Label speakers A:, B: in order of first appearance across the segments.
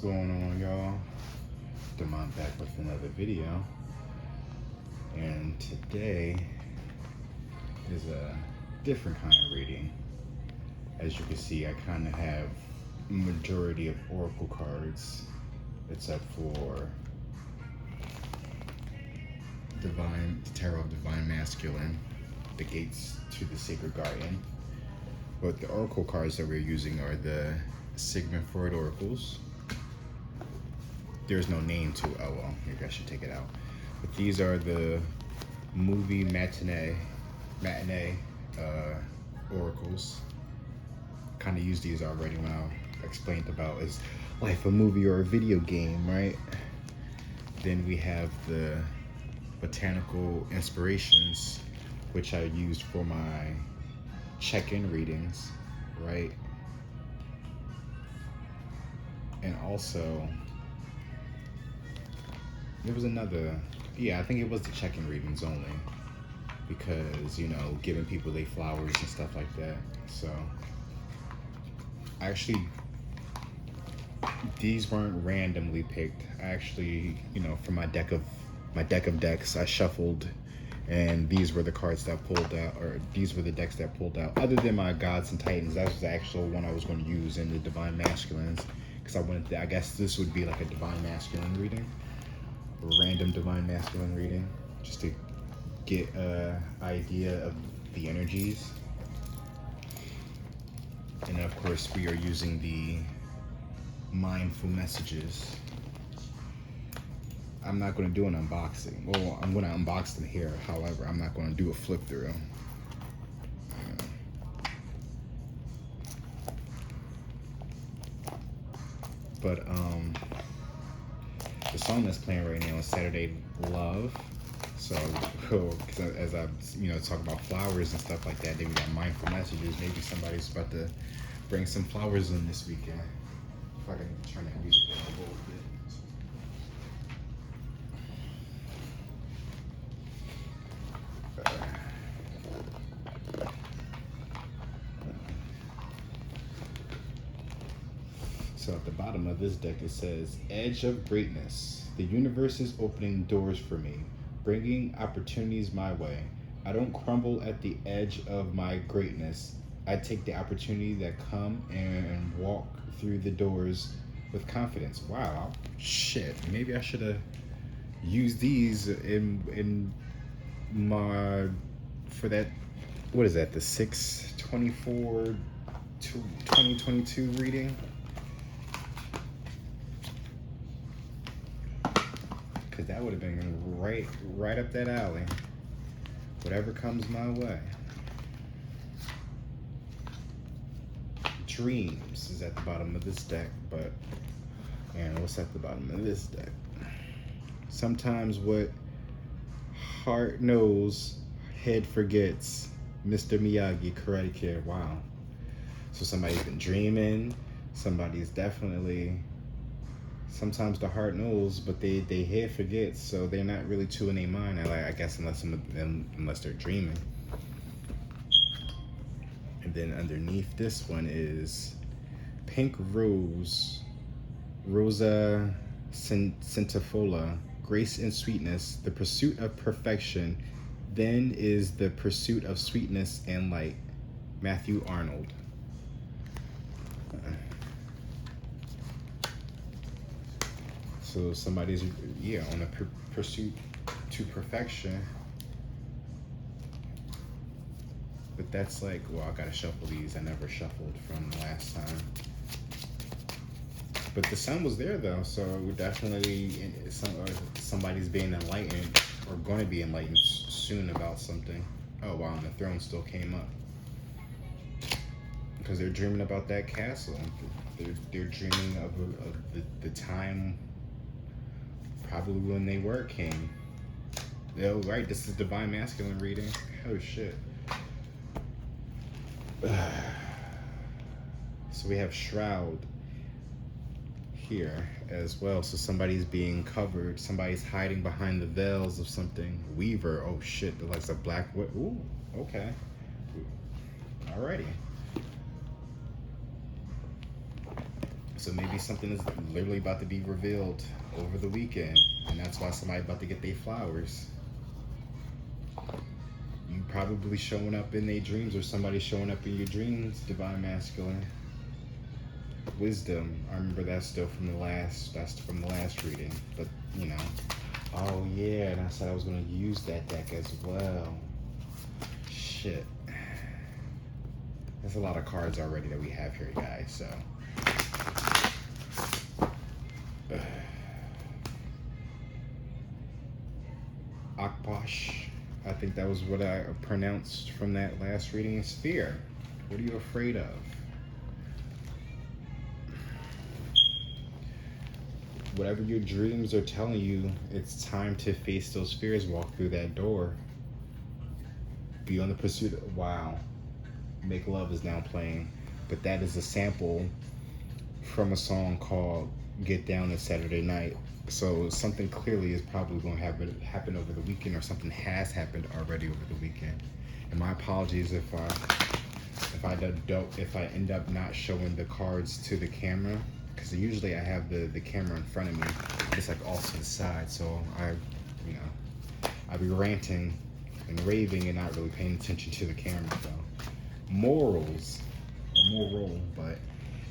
A: going on, y'all? Damont back with another video, and today is a different kind of reading. As you can see, I kind of have a majority of oracle cards, except for the Tarot of Divine Masculine, the Gates to the Sacred Guardian. But the oracle cards that we're using are the Sigmund Freud oracles. There's no name to it. Oh well, maybe I should take it out. But these are the movie matinee oracles. Kind of used these already when I explained about is life a movie or a video game, right? Then we have the botanical inspirations, which I used for my check-in readings, right? And also there was another, I think it was the check-in readings only, because, you know, giving people their flowers and stuff like that. So actually, these weren't randomly picked. I actually, you know, for my deck of decks, I shuffled, and these were the cards that pulled out, or these were the decks that pulled out. Other than my Gods and Titans, that was the actual one I was going to use in the Divine Masculines, because I wanted to, I guess this would be like a Divine Masculine reading, a random Divine Masculine reading, just to get an idea of the energies. And of course, we are using the mindful messages. I'm not going to do an unboxing. Well, I'm going to unbox them here. However, I'm not going to do a flip through. But the song that's playing right now is Saturday Love. So as I, you know, talk about flowers and stuff like that, then we got mindful messages. Maybe somebody's about to bring some flowers in this weekend. If I can turn that music down a little bit. So at the bottom of this deck, it says, Edge of Greatness. The universe is opening doors for me, bringing opportunities my way. I don't crumble at the edge of my greatness. I take the opportunity that come and walk through the doors with confidence. Wow, shit. Maybe I should have used these in my, for that, what is that, the 6/24/2022 reading? Because that would have been right up that alley. Whatever comes my way. Dreams is at the bottom of this deck, but, and what's at the bottom of this deck? Sometimes what heart knows, head forgets. Mr. Miyagi, Karate Kid. Wow. So somebody's been dreaming. Somebody's definitely, sometimes the heart knows, but they head forgets, so they're not really too in their mind. I guess unless they're dreaming. And then underneath this one is Pink Rose, Rosa Centifola, Grace and Sweetness, the pursuit of perfection. Then is the pursuit of sweetness and light. Matthew Arnold. So somebody's, on a pursuit to perfection. But that's like, well, I gotta shuffle these. I never shuffled from last time. But the sun was there though, so we're definitely, somebody's being enlightened, or going to be enlightened soon about something. Oh wow, and the throne still came up. Because they're dreaming about that castle. They're dreaming of the time, probably when they were king. Oh right, this is Divine Masculine reading. Oh shit. So we have Shroud here as well. So somebody's being covered. Somebody's hiding behind the veils of something. Weaver. Oh shit. That looks like black. Ooh. Okay. Alrighty. So maybe something is literally about to be revealed over the weekend, and that's why somebody about to get their flowers. You probably showing up in their dreams, or somebody showing up in your dreams, divine masculine. Wisdom. I remember that's still from the last. That's from the last reading. But you know. Oh yeah, and I said I was gonna use that deck as well. Shit. There's a lot of cards already that we have here, guys. So. Akposh. I think that was what I pronounced from that last reading. Is fear. What are you afraid of? Whatever your dreams are telling you, it's time to face those fears. Walk through that door. Be on the pursuit of, wow. Make Love is now playing. But that is a sample from a song called Get Down This Saturday Night. So something clearly is probably going to happen over the weekend, or something has happened already over the weekend. And my apologies if I end up not showing the cards to the camera, because usually I have the camera in front of me. It's like off to the side, so I'll be ranting and raving and not really paying attention to the camera. So morals, or moral, but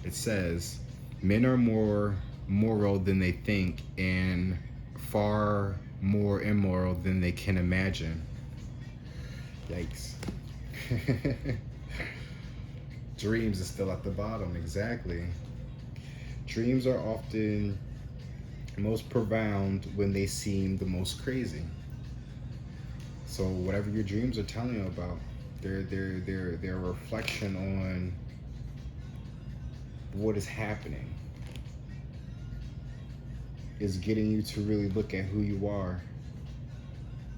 A: it says men are more moral than they think, and far more immoral than they can imagine. Yikes. Dreams is still at the bottom. Exactly. Dreams are often most profound when they seem the most crazy. So whatever your dreams are telling you about, they're a reflection on what is happening. Is getting you to really look at who you are.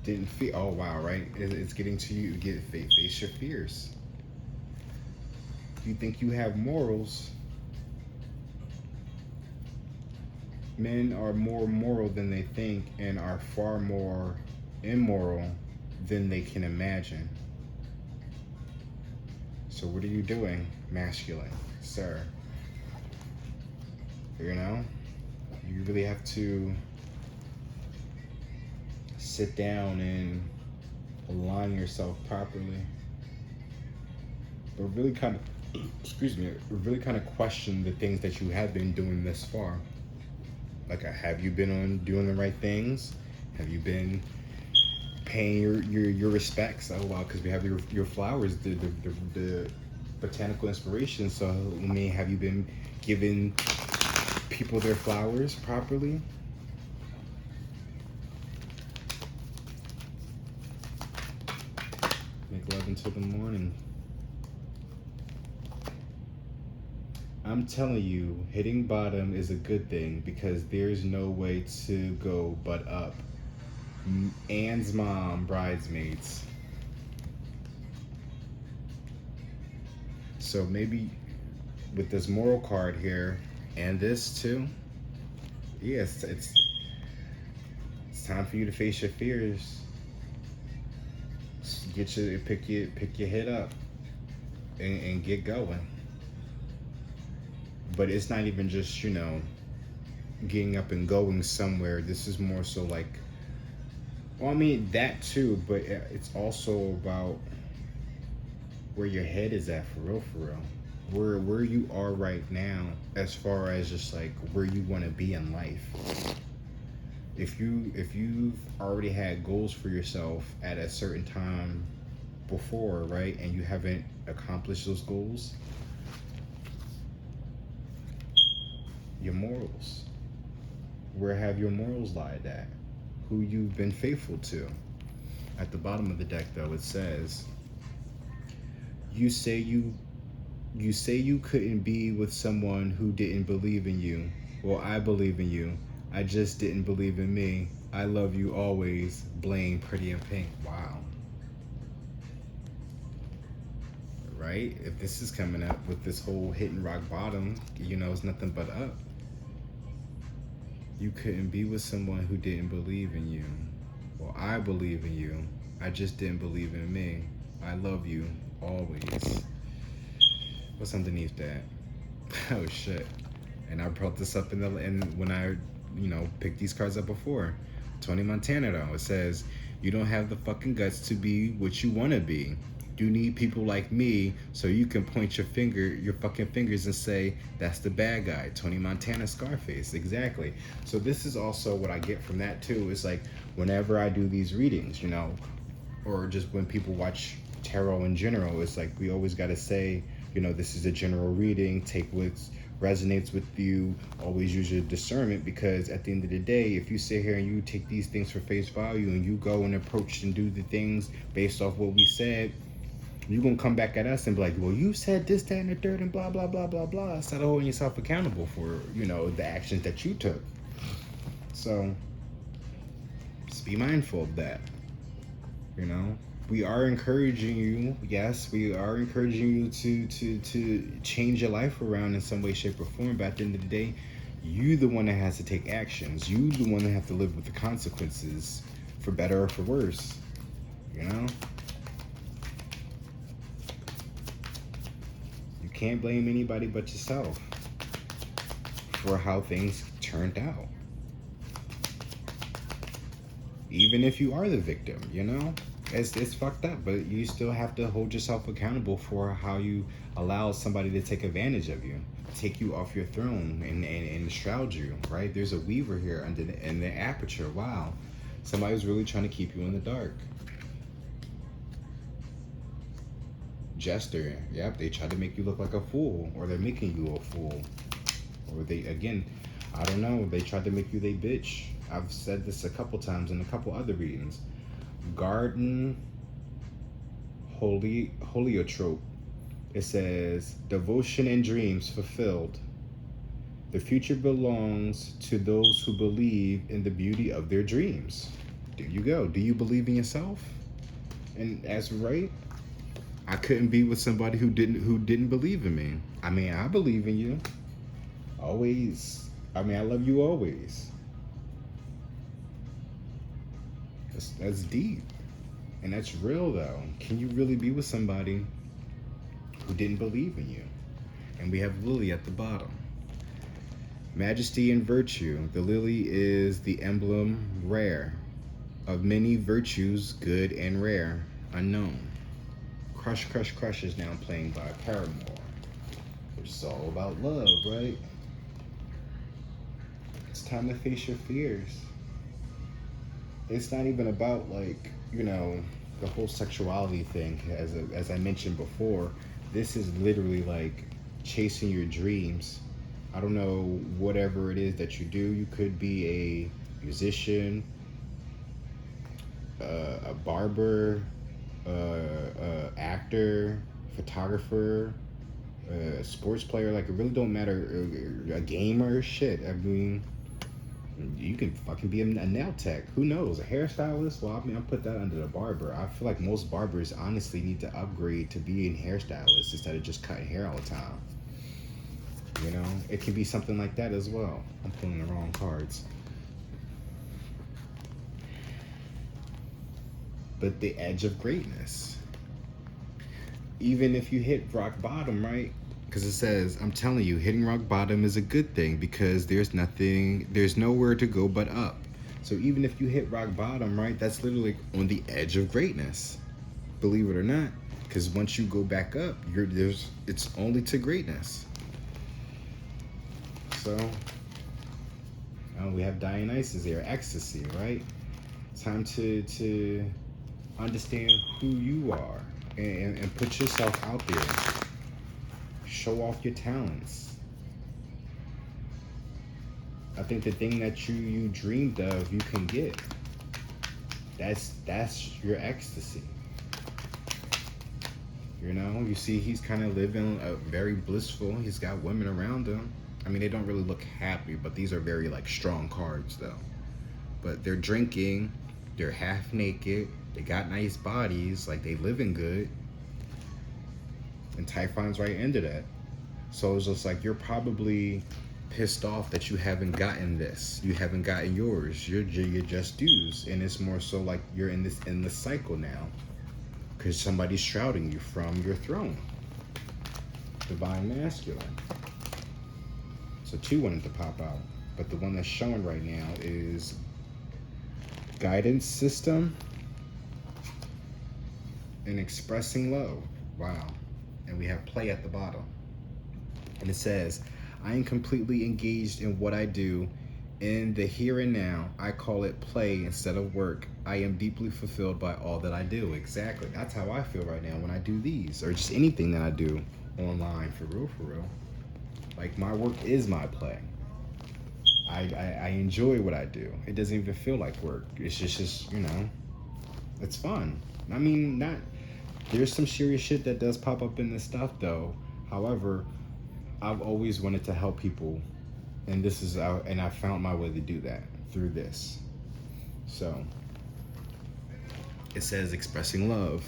A: Didn't feel, oh wow, right? It's getting to you to face your fears. You think you have morals. Men are more moral than they think, and are far more immoral than they can imagine. So what are you doing, masculine, sir? You know? You really have to sit down and align yourself properly. But really kind of, really kind of question the things that you have been doing this far. Like, have you been doing the right things? Have you been paying your respects? Oh wow, because we have your flowers, the botanical inspiration. So I mean, have you been giving people their flowers properly? Make love until the morning. I'm telling you, hitting bottom is a good thing, because there's no way to go but up. Anne's mom, Bridesmaids. So maybe with this moral card here, and this too, yes, it's time for you to face your fears. Pick your head up and get going. But it's not even just, getting up and going somewhere. This is more so like, well, I mean that too, but it's also about where your head is at, for real. Where you are right now, as far as just like where you want to be in life. If you've already had goals for yourself at a certain time before, right, and you haven't accomplished those goals, your morals. Where have your morals lied at? Who you've been faithful to? At the bottom of the deck, though, it says, you say you couldn't be with someone who didn't believe in you. Well, I believe in you. I just didn't believe in me. I love you always. Blame Pretty in Pink. Wow. Right? If this is coming up with this whole hitting rock bottom, it's nothing but up. You couldn't be with someone who didn't believe in you. Well, I believe in you. I just didn't believe in me. I love you always. What's underneath that? Oh shit. And I brought this up when I, picked these cards up before. Tony Montana though, it says, "You don't have the fucking guts to be what you want to be. You need people like me so you can point your fucking fingers and say, that's the bad guy." Tony Montana, Scarface, exactly. So this is also what I get from that too. Is like whenever I do these readings, or just when people watch tarot in general, it's like we always got to say, this is a general reading. Take what resonates with you. Always use your discernment, because at the end of the day, if you sit here and you take these things for face value and you go and approach and do the things based off what we said, you're going to come back at us and be like, well, you said this, that, and the third, and blah, blah, blah, blah, blah. Instead of holding yourself accountable for, the actions that you took. So, just be mindful of that. We are encouraging you, yes, we are encouraging you to change your life around in some way, shape, or form. But at the end of the day, you the one that has to take actions. You the one that have to live with the consequences, for better or for worse. You can't blame anybody but yourself for how things turned out. Even if you are the victim, it's fucked up, but you still have to hold yourself accountable for how you allow somebody to take advantage of you, take you off your throne and shroud you, right? There's a weaver here in the aperture. Wow. Somebody's really trying to keep you in the dark. Jester, yep, they try to make you look like a fool, or they're making you a fool. Or I don't know, they tried to make you they bitch. I've said this a couple times in a couple other readings. Garden Heliotrope. It says, devotion and dreams fulfilled. The future belongs to those who believe in the beauty of their dreams. There you go. Do you believe in yourself? And that's right. I couldn't be with somebody who didn't believe in me. I mean, I believe in you. Always. I mean, I love you always. That's deep. And that's real though. Can you really be with somebody who didn't believe in you? And we have Lily at the bottom. Majesty and virtue. The lily is the emblem rare of many virtues, good and rare, unknown. Crush, Crush, Crush is now playing by Paramore. It's all about love, right? It's time to face your fears. It's not even about the whole sexuality thing, as I mentioned before. This is literally like chasing your dreams. I don't know, whatever it is that you do. You could be a musician, a barber, actor, photographer, a sports player. Like, it really don't matter. A gamer, shit. I mean, you can fucking be a nail tech. Who knows? A hairstylist? Well, I mean, I'll put that under the barber. I feel like most barbers honestly need to upgrade to being hairstylists instead of just cutting hair all the time. It can be something like that as well. I'm pulling the wrong cards. But the edge of greatness. Even if you hit rock bottom, right? Because it says, I'm telling you, hitting rock bottom is a good thing, because there's nowhere to go but up. So even if you hit rock bottom, right, that's literally on the edge of greatness. Believe it or not. Because once you go back up, it's only to greatness. So, we have Dionysus here, ecstasy, right? Time to understand who you are and put yourself out there. Show off your talents. I think the thing that you dreamed of, you can get. That's your ecstasy. You see he's kind of living a very blissful. He's got women around him. I mean, they don't really look happy, but these are very strong cards though. But they're drinking, they're half naked, they got nice bodies, they living good. And Typhon's right into that. So it's just you're probably pissed off that you haven't gotten this. You haven't gotten yours. You're just dues. And it's more so you're in this endless cycle now, because somebody's shrouding you from your throne. Divine masculine. So two wanted to pop out. But the one that's showing right now is guidance system and expressing love. Wow. And we have play at the bottom. And it says, I am completely engaged in what I do. In the here and now, I call it play instead of work. I am deeply fulfilled by all that I do. Exactly. That's how I feel right now when I do these, or just anything that I do online, for real, for real. Like, my work is my play. I enjoy what I do. It doesn't even feel like work. It's just, you know, it's fun. I mean, not, there's some serious shit that does pop up in this stuff though. However, I've always wanted to help people, and this is and I found my way to do that through this. So it says expressing love.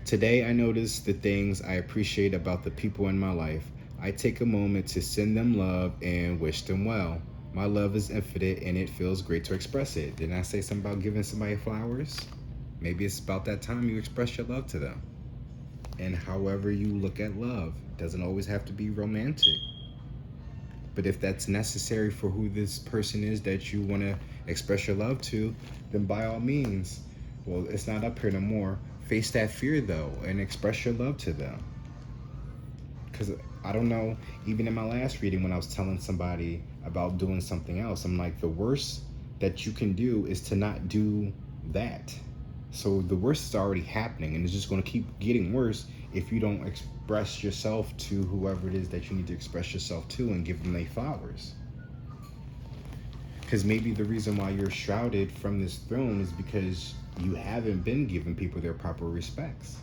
A: Today I notice the things I appreciate about the people in my life. I take a moment to send them love and wish them well. My love is infinite and it feels great to express it. Didn't I say something about giving somebody flowers? Maybe it's about that time you express your love to them. And however you look at love, doesn't always have to be romantic. But if that's necessary for who this person is that you want to express your love to, then by all means. Well, it's not up here no more. Face that fear though and express your love to them. Because I don't know, even in my last reading when I was telling somebody about doing something else, I'm like, the worst that you can do is to not do that. So the worst is already happening, and it's just going to keep getting worse if you don't express yourself to whoever it is that you need to express yourself to and give them their flowers. Because maybe the reason why you're shrouded from this throne is because you haven't been giving people their proper respects.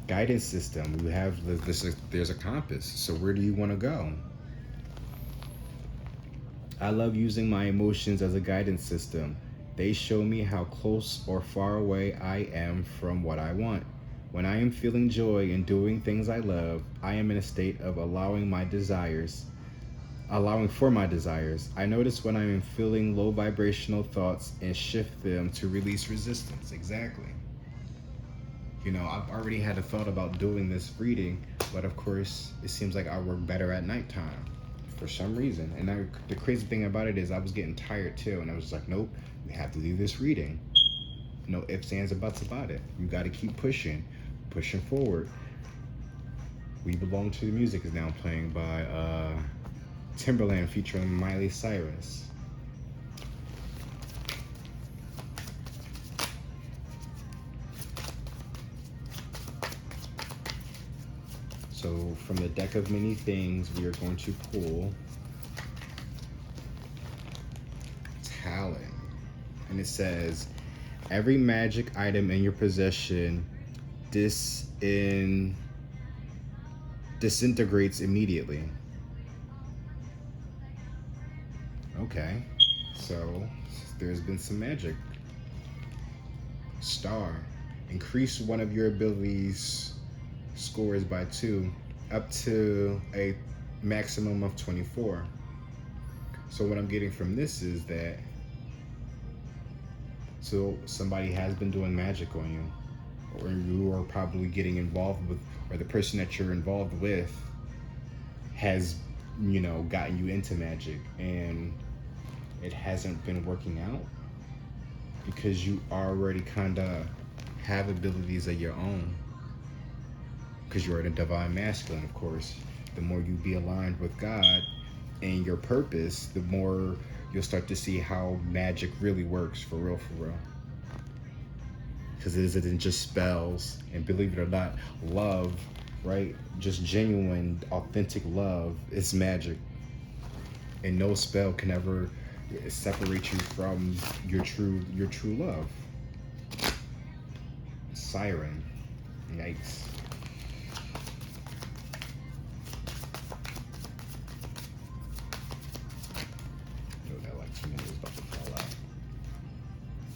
A: Guidance system, you have there's a compass. So where do you want to go? I love using my emotions as a guidance system. They show me how close or far away I am from what I want. When I am feeling joy and doing things I love, I am in a state of allowing for my desires. I notice when I am feeling low vibrational thoughts and shift them to release resistance. Exactly. You know, I've already had a thought about doing this reading, but of course, it seems like I work better at nighttime for some reason. And the crazy thing about it is I was getting tired too, and I was just like, nope, we have to do this reading. No ifs, ands, or buts about it. You got to keep pushing forward. We Belong to the Music is now playing by Timberland featuring Miley Cyrus. So from the deck of many things, we are going to pull Talon. And it says, every magic item in your possession disintegrates immediately. Okay, so there's been some magic. Star, increase one of your abilities scores by 2 up to a maximum of 24. So what I'm getting from this is that somebody has been doing magic on you, or you are probably getting involved with, or the person that you're involved with has, you know, gotten you into magic and it hasn't been working out because you already kind of have abilities of your own. Because you're in a divine masculine, of course. The more you be aligned with God and your purpose, the more you'll start to see how magic really works for real, for real. Because it isn't just spells, and believe it or not, love, right? Just genuine, authentic love is magic. And no spell can ever separate you from your true love. Siren. Yikes.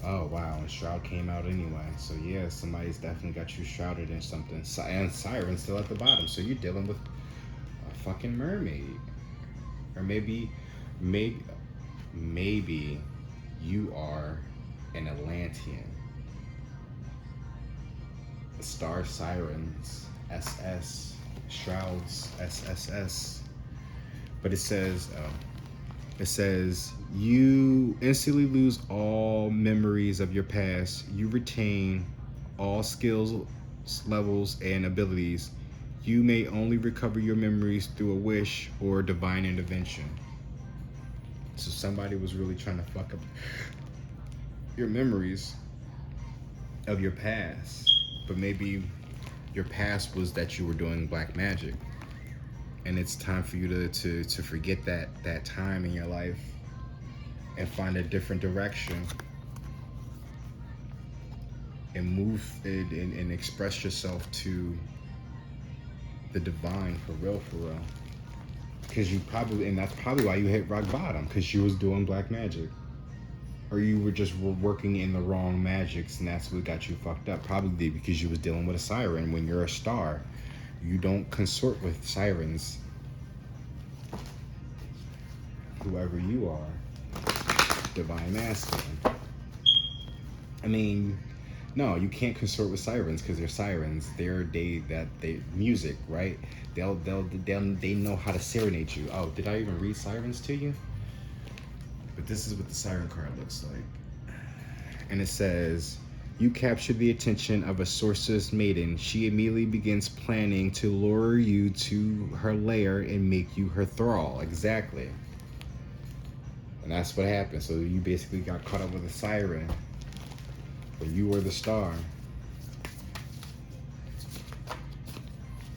A: Oh wow, and Shroud came out anyway. So yeah, somebody's definitely got you shrouded in something. And Siren's still at the bottom, so you're dealing with a fucking mermaid. Or maybe you are an Atlantean. Star Sirens, SS, Shrouds, SSS. But it says, you instantly lose all memories of your past. You retain all skills, levels, and abilities. You may only recover your memories through a wish or divine intervention. So somebody was really trying to fuck up your memories of your past. But maybe your past was that you were doing black magic. And it's time for you to forget that time in your life and find a different direction and move it and express yourself to the divine for real, for real. Because you probably, and that's probably why you hit rock bottom, because you was doing black magic. Or you were just working in the wrong magics, and that's what got you fucked up. Probably because you was dealing with a siren. When you're a star, you don't consort with sirens. Whoever you are, divine masculine. I mean, no, you can't consort with sirens because they're sirens. They music, right? They know how to serenade you. Oh, did I even read sirens to you? But this is what the siren card looks like. And it says, you capture the attention of a sorceress maiden. She immediately begins planning to lure you to her lair and make you her thrall. Exactly. And that's what happened. So you basically got caught up with a siren. But you were the star.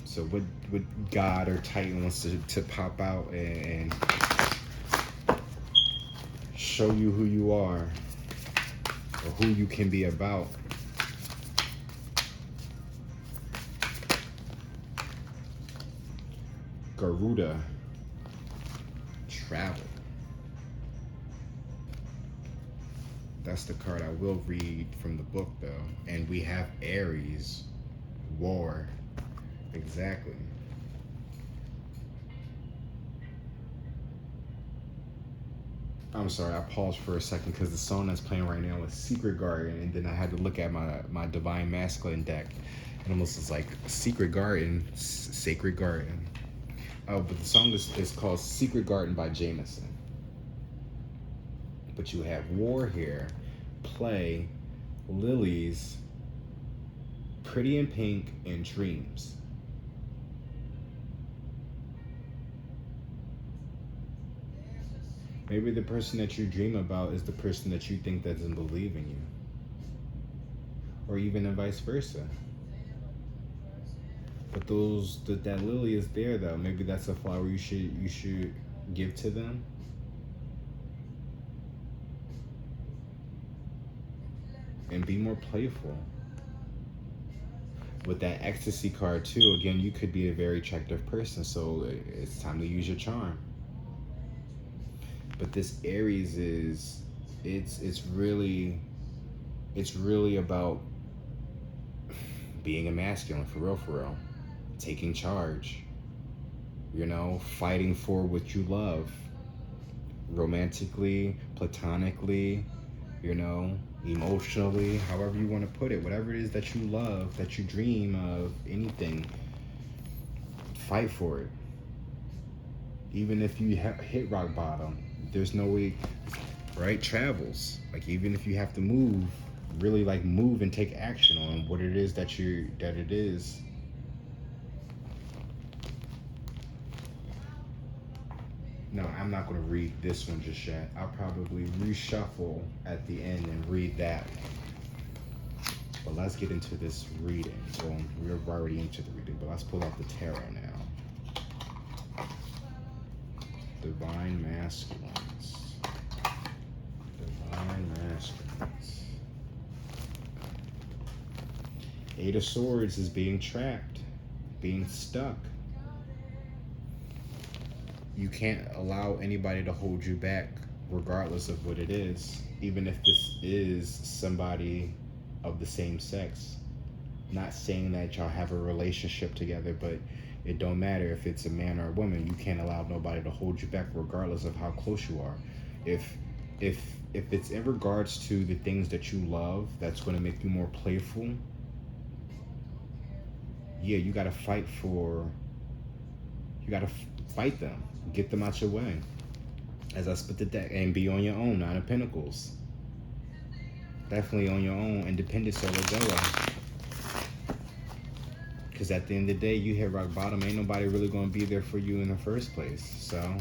A: So what God or Titan wants to pop out and show you who you are or who you can be about. Garuda, travel. That's the card I will read from the book, though. And we have Aries, war. Exactly. I'm sorry, I paused for a second because the song that's playing right now is Secret Garden, and then I had to look at my Divine Masculine deck, and almost is like Secret Garden, Sacred Garden. Oh, but the song is called Secret Garden by Jameson. But you have war here, play, lilies, pretty in pink, and dreams. Maybe the person that you dream about is the person that you think doesn't believe in you. Or even vice versa. But that lily is there though. Maybe that's a flower you should give to them. And be more playful. With that ecstasy card too, again, you could be a very attractive person, so it's time to use your charm. But this Aries it's really about being a masculine, for real. Taking charge. Fighting for what you love. Romantically, platonically, emotionally, however you want to put it, whatever it is that you love, that you dream of, anything, fight for it. Even if you hit rock bottom, there's no way, right? Travels, like even if you have to move, really like move and take action on what it is that it is. No, I'm not going to read this one just yet. I'll probably reshuffle at the end and read that. But let's get into this reading. Well, we're already into the reading, but let's pull out the tarot now. Divine Masculines. Divine Masculines. Eight of Swords is being trapped, being stuck. You can't allow anybody to hold you back regardless of what it is, even if this is somebody of the same sex. Not saying that y'all have a relationship together, but it don't matter if it's a man or a woman. You can't allow nobody to hold you back regardless of how close you are. If it's in regards to the things that you love, that's going to make you more playful. Yeah, you got to fight for You gotta fight them, get them out your way. As I split the deck, and be on your own. Nine of Pentacles. Definitely on your own, independent solo dolo. Because at the end of the day, you hit rock bottom. Ain't nobody really going to be there for you in the first place. So,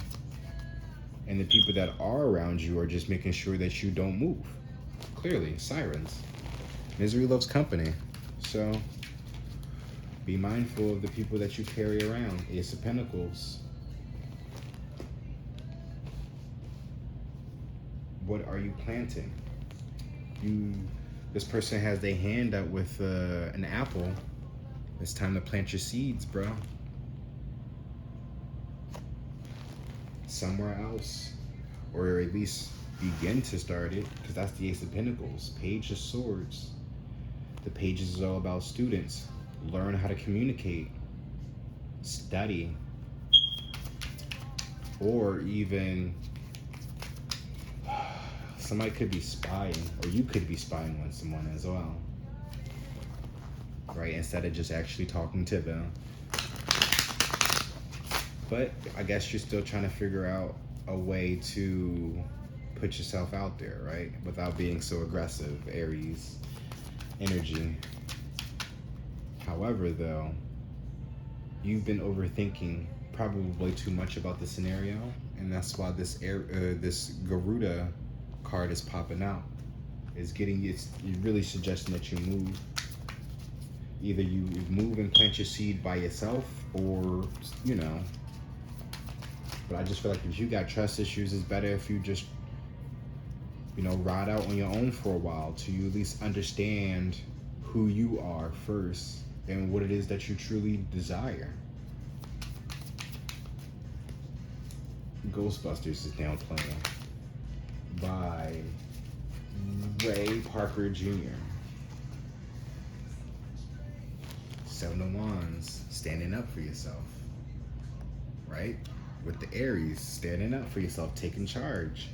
A: and the people that are around you are just making sure that you don't move. Clearly, sirens. Misery loves company. So, be mindful of the people that you carry around. Ace of Pentacles. What are you planting? This person has their hand up with an apple. It's time to plant your seeds, bro. Somewhere else. Or at least begin to start it, because that's the Ace of Pentacles. Page of Swords. The pages is all about students. Learn how to communicate. Study. Or even somebody could be spying, or you could be spying on someone as well. Right? Instead of just actually talking to them. But I guess you're still trying to figure out a way to put yourself out there, right? Without being so aggressive, Aries energy. However, though, you've been overthinking probably too much about the scenario, and that's why this Garuda card is popping out. It's really suggesting that you move. Either you move and plant your seed by yourself, or, you know. But I just feel like if you got trust issues, it's better if you just, you know, ride out on your own for a while till you at least understand who you are first and what it is that you truly desire. Ghostbusters is now playing by Ray Parker Jr. Seven of Wands, standing up for yourself, right? With the Aries, standing up for yourself, taking charge.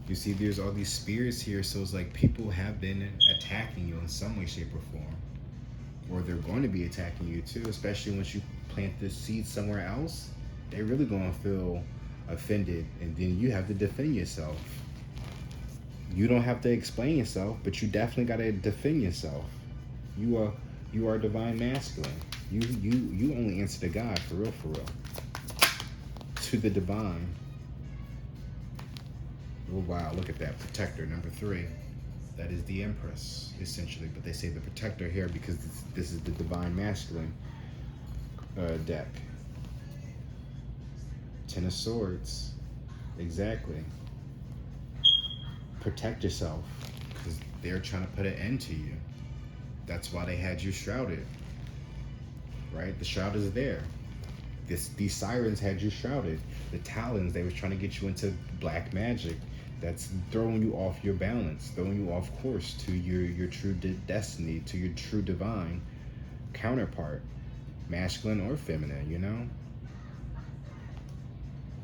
A: You see, there's all these spirits here, so it's like people have been attacking you in some way, shape, or form. Or they're going to be attacking you too, especially once you plant this seed somewhere else. They're really going to feel offended, and then you have to defend yourself. You don't have to explain yourself, but you definitely got to defend yourself. You are divine masculine. You only answer to God, for real, to the divine. Oh wow, look at that. Protector number 3. That is the Empress, essentially, but they say the Protector here because this is the divine masculine deck. Ten of Swords. Exactly. Protect yourself, because they're trying to put an end to you. That's why they had you shrouded, right? The shroud is there. These sirens had you shrouded. The Talons, they were trying to get you into black magic. That's throwing you off your balance, throwing you off course to your true destiny, to your true divine counterpart, masculine or feminine, you know?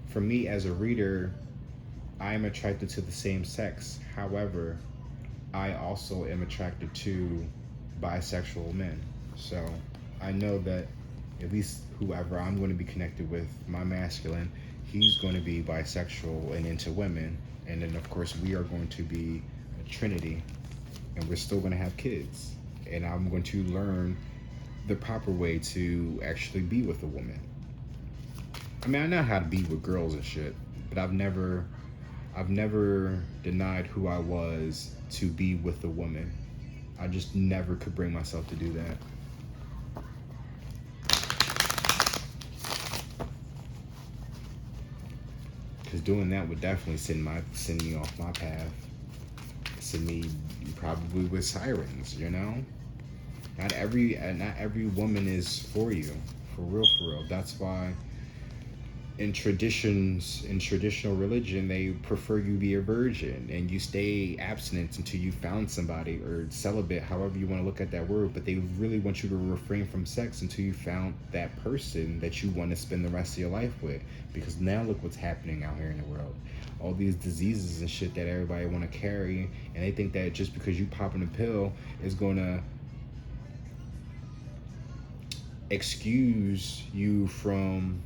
A: For me as a reader, I am attracted to the same sex. However, I also am attracted to bisexual men. So I know that at least whoever I'm going to be connected with, my masculine, he's going to be bisexual and into women. And then of course we are going to be a trinity, and we're still going to have kids. And I'm going to learn the proper way to actually be with a woman. I mean, I know how to be with girls and shit, but I've never denied who I was to be with a woman. I just never could bring myself to do that. Because doing that would definitely send me off my path. Send me probably with sirens, you know? Not every woman is for you. For real. That's why in traditional religion, they prefer you be a virgin and you stay abstinent until you found somebody, or celibate, however you want to look at that word, but they really want you to refrain from sex until you found that person that you want to spend the rest of your life with. Because now look what's happening out here in the world. All these diseases and shit that everybody want to carry, and they think that just because you popping a pill is going to excuse you from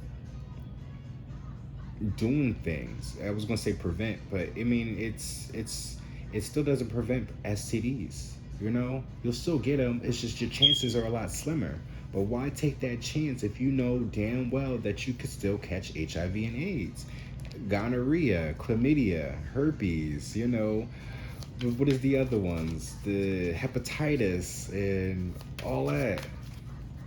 A: doing things. I was gonna say prevent, but I mean it still doesn't prevent STDs. You know, you'll still get them. It's just your chances are a lot slimmer. But why take that chance if you know damn well that you could still catch HIV and AIDS, gonorrhea, chlamydia, herpes? You know, what is the other ones? The hepatitis and all that.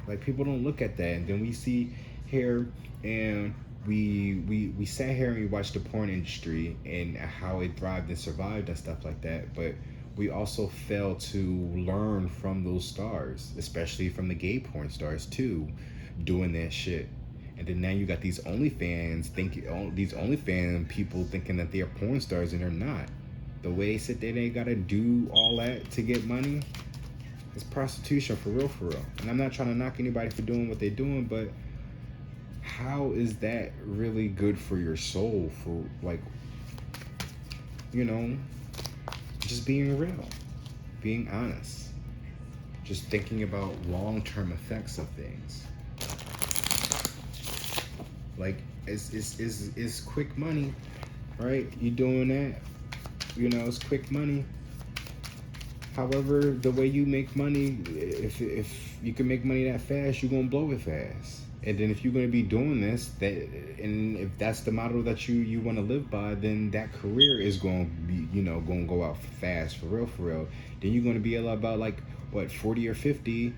A: Like, people don't look at that, and then we see here, and we sat here and we watched the porn industry and how it thrived and survived and stuff like that. But we also fail to learn from those stars, especially from the gay porn stars too, doing that shit. And then now you got these OnlyFans people thinking that they're porn stars and they're not. The way they sit there, they gotta do all that to get money. It's prostitution for real, for real. And I'm not trying to knock anybody for doing what they're doing, but how is that really good for your soul? For, like, you know, just being real, being honest, just thinking about long-term effects of things. Like, it's quick money, right? You doing that, you know, it's quick money. However, the way you make money, if you can make money that fast, you're gonna blow it fast. And then if you're gonna be doing this, and if that's the model that you want to live by, then that career is gonna be, you know, gonna go out fast, for real, for real. Then you're gonna be about like what, 40 or 50,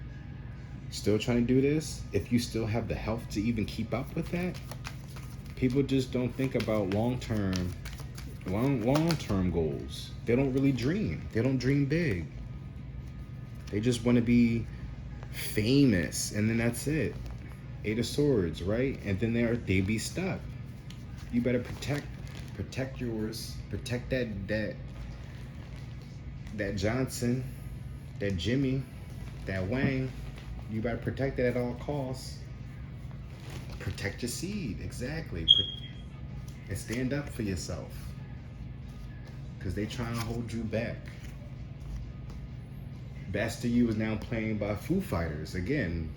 A: still trying to do this. If you still have the health to even keep up with that, people just don't think about long-term goals. They don't really dream. They don't dream big. They just want to be famous, and then that's it. 8 of Swords, right? And then they be stuck. You better protect yours. Protect that Johnson, that Jimmy, that Wang. You better protect it at all costs. Protect your seed, exactly. And stand up for yourself, because they trying to hold you back. Best of You is now playing by Foo Fighters. Again,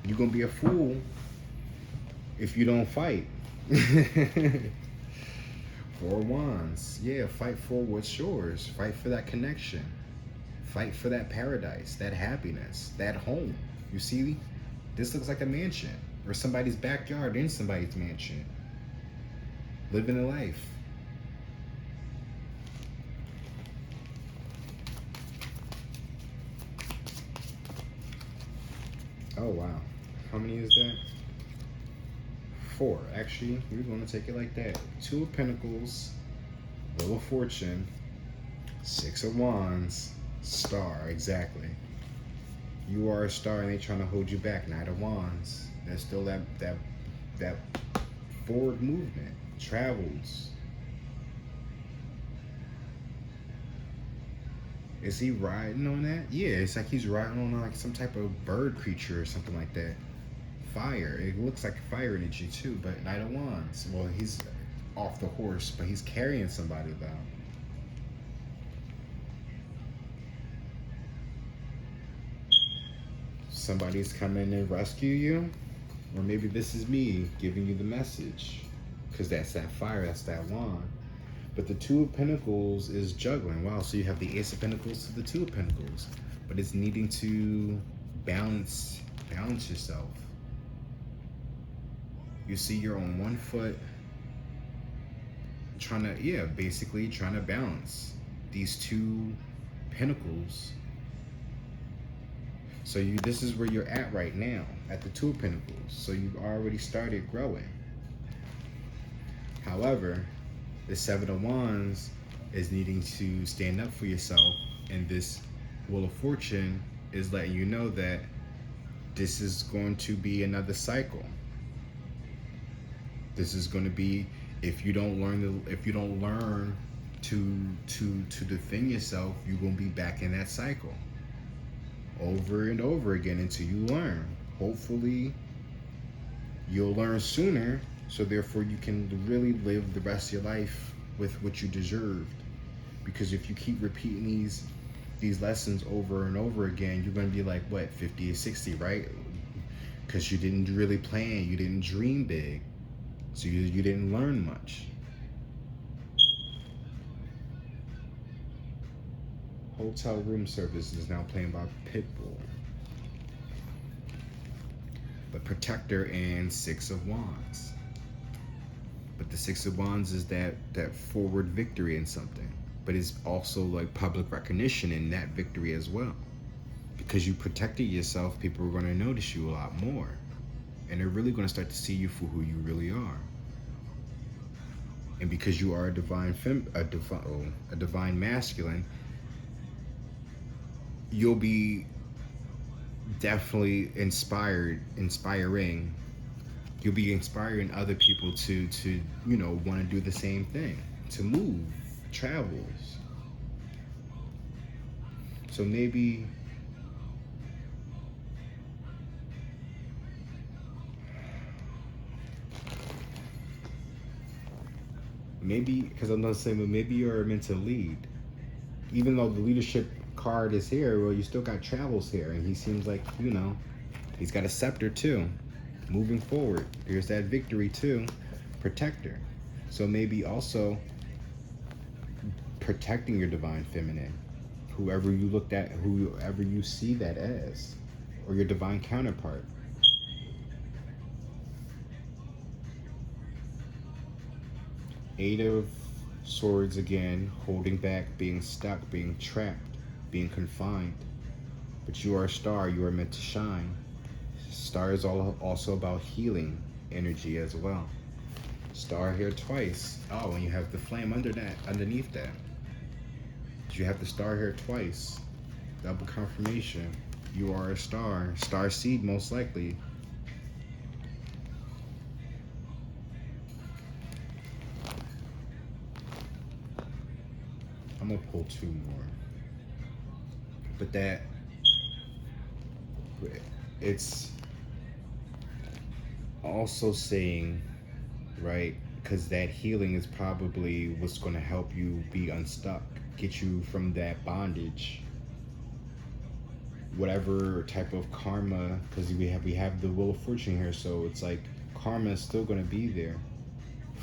A: you're gonna be a fool if you don't fight. 4 Wands. Yeah, fight for what's yours. Fight for that connection. Fight for that paradise, that happiness, that home. You see, this looks like a mansion, or somebody's backyard in somebody's mansion. Living a life. Oh wow, how many is that? 4. Actually, we're gonna take it like that. 2 of Pentacles, Wheel of Fortune, 6 of Wands, Star. Exactly. You are a star, and they're trying to hold you back. Knight of Wands. There's still that forward movement, travels. Is he riding on that? Yeah, it's like he's riding on like some type of bird creature or something like that. Fire. It looks like fire energy too, but Knight of Wands. Well, he's off the horse, but he's carrying somebody though. Somebody's coming and rescue you, or maybe this is me giving you the message, because that's that fire, that's that wand. But the 2 of Pentacles is juggling. Wow, so you have the Ace of Pentacles to the 2 of Pentacles, but it's needing to balance yourself. You see, you're on one foot, trying to, basically trying to balance these 2 pentacles. So this is where you're at right now, at the 2 of Pentacles. So you've already started growing. However, the 7 of Wands is needing to stand up for yourself, and this Wheel of Fortune is letting you know that this is going to be another cycle. This is going to be, if you don't learn to defend yourself, you're going to be back in that cycle over and over again until you learn. Hopefully you'll learn sooner, so therefore you can really live the rest of your life with what you deserved. Because if you keep repeating these lessons over and over again, you're going to be like, what, 50 or 60, right? because you didn't really plan, you didn't dream big, so you didn't learn much. Hotel room service is now playing by Pitbull. The Protector and Six of Wands. But the Six of Wands is that forward victory in something, but it's also like public recognition in that victory as well. Because you protected yourself, people are going to notice you a lot more, and they're really going to start to see you for who you really are. And because you are a divine masculine, you'll be definitely inspiring. You'll be inspiring other people to want to do the same thing, to move, travels. So maybe because I'm not saying, but maybe you're meant to lead. Even though the leadership card is here, well, you still got travels here, and he seems like, he's got a scepter too. Moving forward, there's that victory too, protector. So maybe also protecting your divine feminine, whoever you see that as, or your divine counterpart. Eight of Swords again, holding back, being stuck, being trapped, being confined. But you are a star, you are meant to shine. Star is also about healing energy as well. Star here twice. Oh, and you have the flame underneath that. You have the star here twice. Double confirmation. You are a star. Star seed most likely. I'm gonna pull two more. But it's also saying, right, because that healing is probably what's going to help you be unstuck, get you from that bondage, whatever type of karma, because we have the Wheel of Fortune here, so it's like karma is still going to be there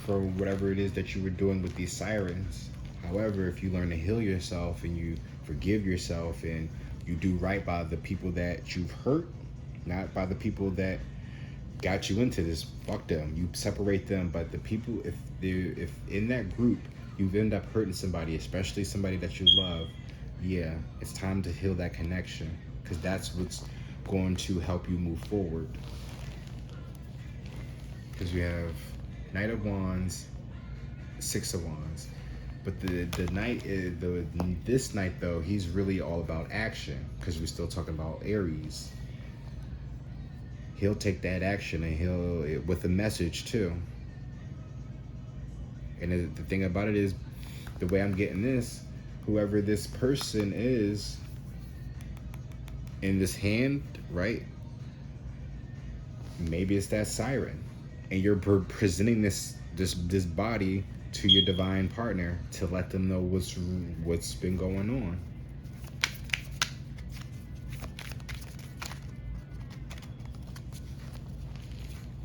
A: for whatever it is that you were doing with these sirens. However, if you learn to heal yourself and you forgive yourself and you do right by the people that you've hurt, not by the people that got you into this, fuck them. You separate them. But the people, if in that group you've ended up hurting somebody, especially somebody that you love, yeah, it's time to heal that connection, because that's what's going to help you move forward. Because we have Knight of Wands, Six of Wands. But the knight, this knight though, he's really all about action, because we're still talking about Aries. He'll take that action, and he'll with a message too. And the thing about it is, the way I'm getting this, whoever this person is in this hand, right? Maybe it's that siren, and you're presenting this body to your divine partner to let them know what's been going on.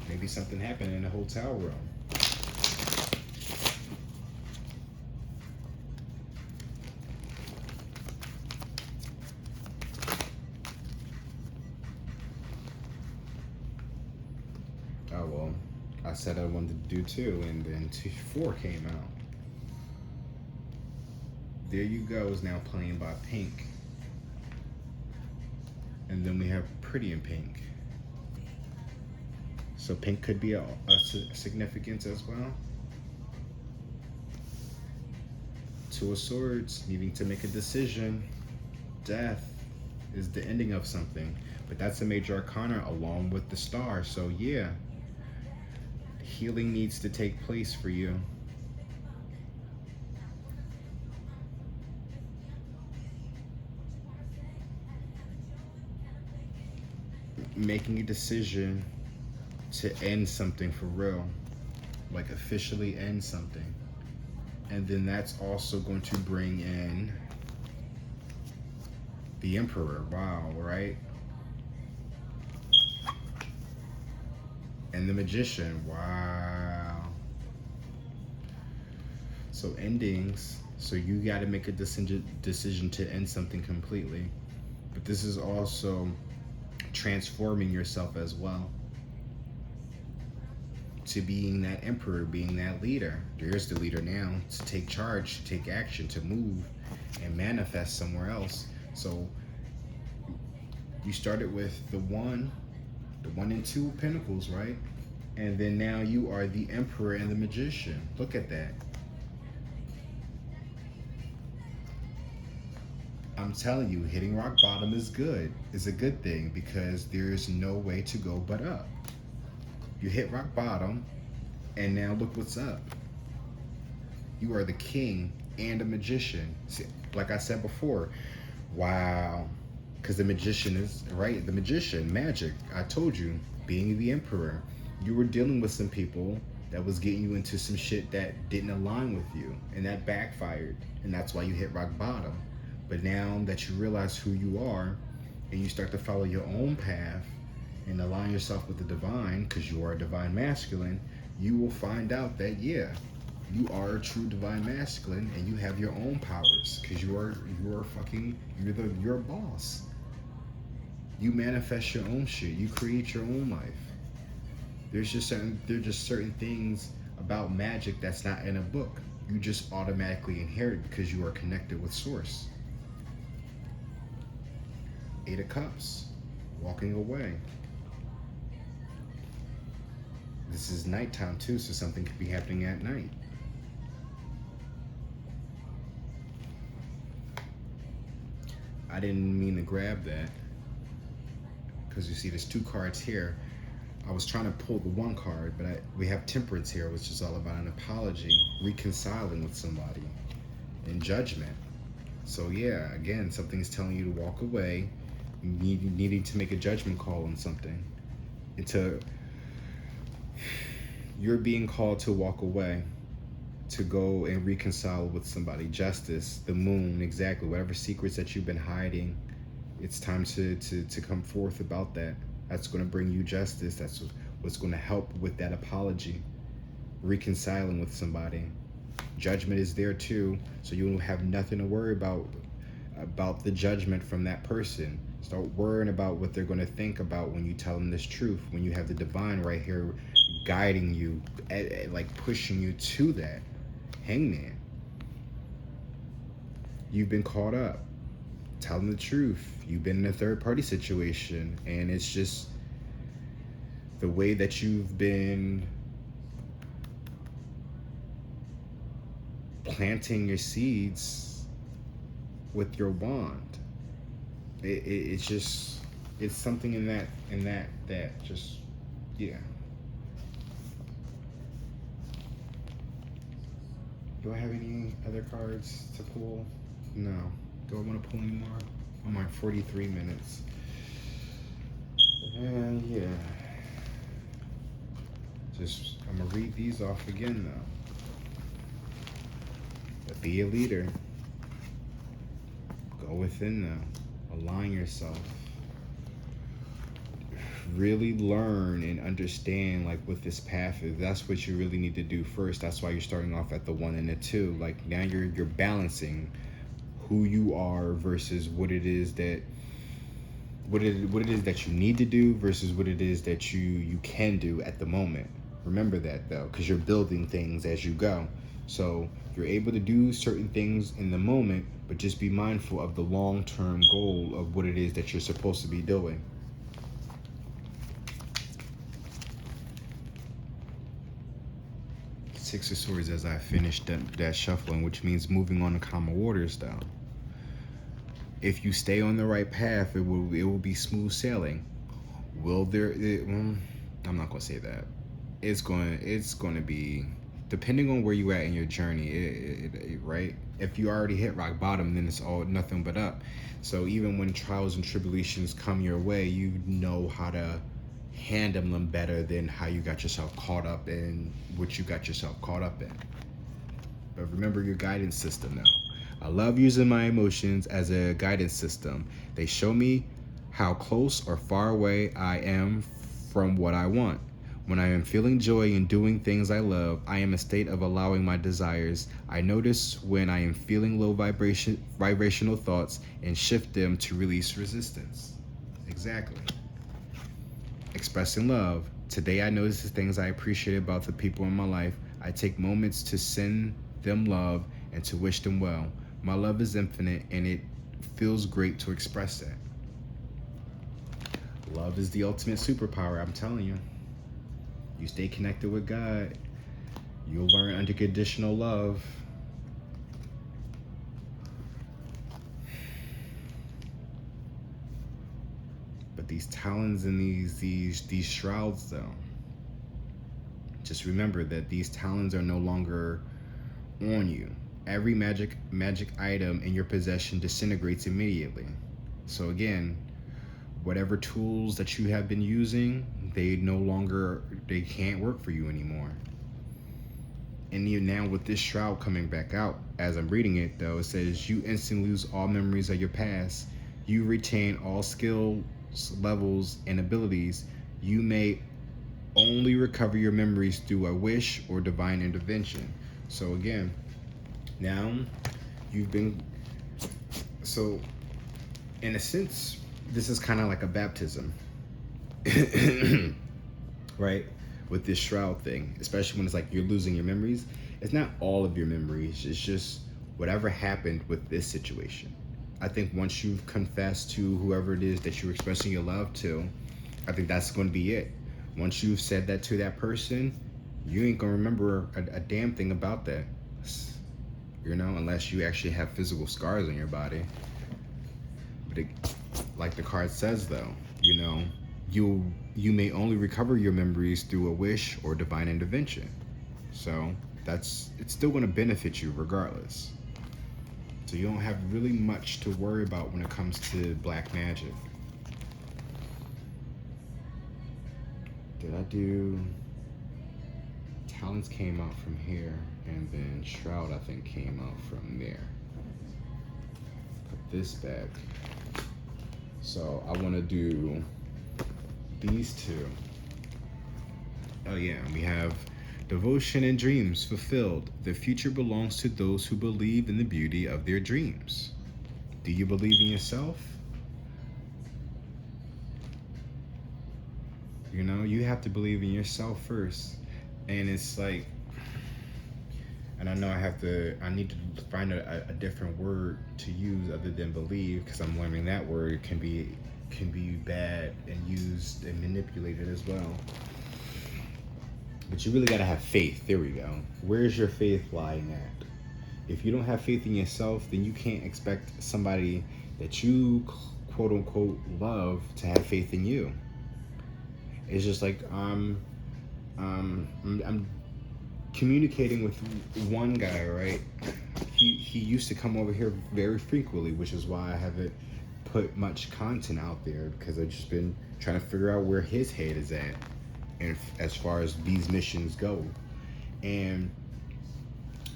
A: Maybe something happened in a hotel room. Oh well, I said I wanted to do 2, and then 4 came out. There You Go is now playing by Pink. And then we have Pretty in Pink. So Pink could be a significance as well. 2 of Swords, needing to make a decision. Death is the ending of something. But that's a major arcana along with the star. So yeah, healing needs to take place for you. Making a decision to end something for real, like officially end something. And then that's also going to bring in the Emperor. Wow, right? And the Magician. Wow. So endings. So you got to make a decision to end something completely. But this is also transforming yourself as well to being that emperor, being that leader. There's the leader now to take charge, to take action, to move and manifest somewhere else. So you started with the one and two of pentacles, right? And then now you are the emperor and the magician. Look at that. I'm telling you, hitting rock bottom is good. It's a good thing because there's no way to go but up. You hit rock bottom, and now look what's up. You are the king and a magician. See, like I said before, wow. Because the magician is, right? The magician, magic. I told you, being the emperor, you were dealing with some people that was getting you into some shit that didn't align with you, and that backfired. And that's why you hit rock bottom. But now that you realize who you are, and you start to follow your own path, and align yourself with the divine, because you are a divine masculine, you will find out that, yeah, you are a true divine masculine, and you have your own powers, because you're a boss. You manifest your own shit. You create your own life. There's just certain things about magic that's not in a book. You just automatically inherit because you are connected with source. 8 of Cups, walking away. This is nighttime too, so something could be happening at night. I didn't mean to grab that because you see there's 2 cards here. I was trying to pull the one card, but we have Temperance here, which is all about an apology, reconciling with somebody, and Judgment. So yeah, again, something's telling you to walk away, needing to make a judgment call on something. You're being called to walk away, to go and reconcile with somebody. Justice, the moon, exactly. Whatever secrets that you've been hiding, it's time to come forth about that. That's going to bring you justice. That's what's going to help with that apology. Reconciling with somebody. Judgment is there too, so you don't have nothing to worry about the judgment from that person. Start worrying about what they're going to think about when you tell them this truth, when you have the divine right here guiding you, like pushing you to that. Hangman. You've been caught up. Tell them the truth. You've been in a third-party situation, and it's just the way that you've been planting your seeds with your wand. It's just, it's something in that just, yeah. Do I have any other cards to pull? No. Do I want to pull any more? I'm at 43 minutes. And yeah. Just, I'm going to read these off again though. But be a leader. Go within them. Align yourself. Really learn and understand like what this path is. That's what you really need to do first. That's why you're starting off at the 1 and the 2. Like now you're balancing who you are versus what it is that you need to do versus what it is that you can do at the moment. Remember that though, because you're building things as you go. So you're able to do certain things in the moment, but just be mindful of the long-term goal of what it is that you're supposed to be doing. Six of Swords as I finished that shuffling, which means moving on to calmer waters though. If you stay on the right path, it will be smooth sailing. I'm not gonna say that. It's going to be, depending on where you at in your journey, right? If you already hit rock bottom, then it's all nothing but up. So even when trials and tribulations come your way, you know how to handle them better than how you got yourself caught up in what you got yourself caught up in. But remember your guidance system now. I love using my emotions as a guidance system. They show me how close or far away I am from what I want. When I am feeling joy in doing things I love, I am in a state of allowing my desires. I notice when I am feeling low vibrational thoughts and shift them to release resistance. Exactly. Expressing love. Today I notice the things I appreciate about the people in my life. I take moments to send them love and to wish them well. My love is infinite and it feels great to express that. Love is the ultimate superpower, I'm telling you. You stay connected with God, you'll learn unconditional love. But these talons and these shrouds, though, just remember that these talons are no longer on you. Every magic item in your possession disintegrates immediately. So again, whatever tools that you have been using, they can't work for you anymore. And even now with this shroud coming back out, as I'm reading it though, it says you instantly lose all memories of your past. You retain all skills, levels, and abilities. You may only recover your memories through a wish or divine intervention. So again, now you've been, so in a sense, this is kind of like a baptism, right? With this shroud thing, especially when it's like you're losing your memories. It's not all of your memories, it's just whatever happened with this situation. I think once you've confessed to whoever it is that you're expressing your love to, I think that's going to be it. Once you've said that to that person, you ain't gonna remember a damn thing about that, you know, unless you actually have physical scars on your body. But it, like the card says though, you know, you may only recover your memories through a wish or divine intervention. So it's still going to benefit you regardless. So you don't have really much to worry about when it comes to black magic. Did I do... Talons came out from here, and then Shroud I think came out from there. Put this back. So I want to do these two. Oh yeah, we have devotion and dreams fulfilled. The future belongs to those who believe in the beauty of their dreams. Do you believe in yourself? You know, you have to believe in yourself first. And it's like, and I know I need to find a different word to use other than believe, because I'm learning that word can be bad and used and manipulated as well. But you really gotta have faith. There we go. Where's your faith lying at? If you don't have faith in yourself, then you can't expect somebody that you quote unquote love to have faith in you. It's just like I'm communicating with one guy, right? He used to come over here very frequently, which is why I haven't put much content out there, because I've just been trying to figure out where his head is at, and as far as these missions go. And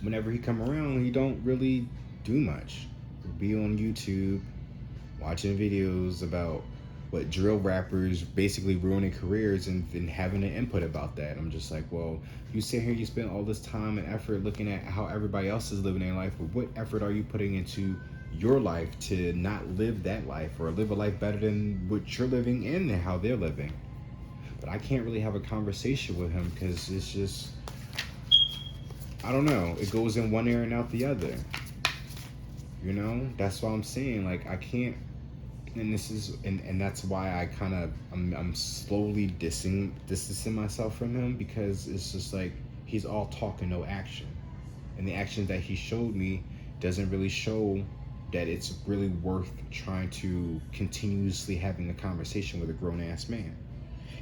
A: whenever he come around, he don't really do much. Be on YouTube watching videos about what drill rappers basically ruining careers and having an input about that. I'm just like, well, you sit here, you spend all this time and effort looking at how everybody else is living their life, but what effort are you putting into your life to not live that life, or live a life better than what you're living and how they're living? But I can't really have a conversation with him because it's just, I don't know, it goes in one ear and out the other. You know, that's why I'm saying, like, I can't. And this is, and that's why I kind of, I'm slowly distancing myself from him, because it's just like, he's all talk and no action. And the action that he showed me doesn't really show that it's really worth trying to continuously having a conversation with a grown-ass man.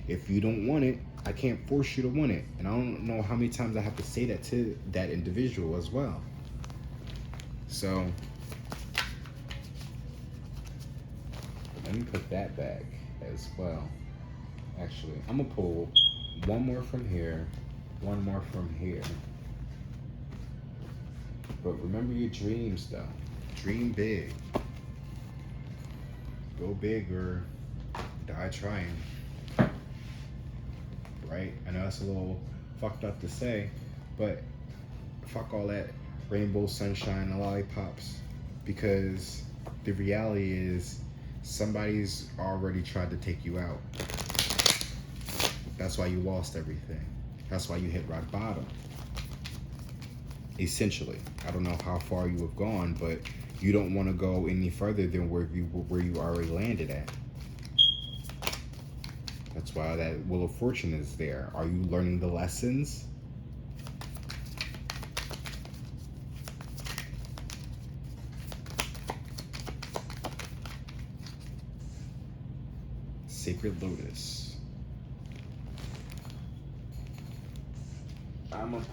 A: If you don't want it, I can't force you to want it. And I don't know how many times I have to say that to that individual as well. So let me put that back as well. Actually, I'm gonna pull one more from here, one more from here. But remember your dreams though. Dream big. Go big or die trying. right? I know that's a little fucked up to say, but fuck all that rainbow, sunshine, and lollipops, because the reality is somebody's already tried to take you out. That's why you lost everything. That's why you hit rock bottom. Essentially, I don't know how far you have gone, but you don't want to go any further than where you already landed at. That's why that Wheel of Fortune is there. Are you learning the lessons? Sacred Lotus. I'm gonna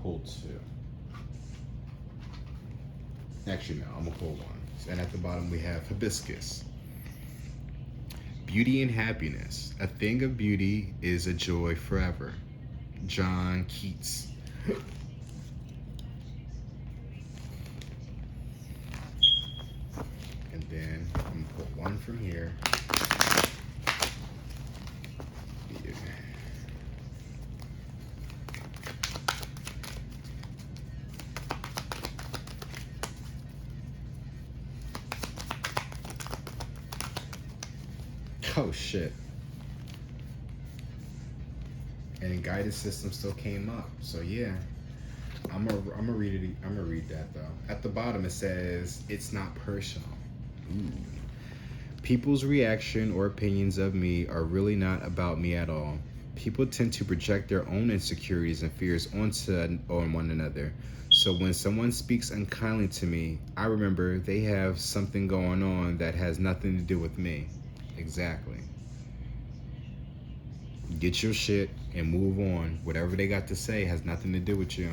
A: pull two. Actually, no, I'm gonna pull one. And at the bottom we have Hibiscus. Beauty and happiness. A thing of beauty is a joy forever. John Keats. And then I'm gonna put one from here. Yeah. Oh shit. And the guidance system still came up. So yeah. I'm gonna read it. I'm gonna read that though. At the bottom it says it's not personal. Ooh. People's reaction or opinions of me are really not about me at all. People tend to project their own insecurities and fears on one another. So when someone speaks unkindly to me, I remember they have something going on that has nothing to do with me. Exactly. Get your shit and move on. Whatever they got to say has nothing to do with you.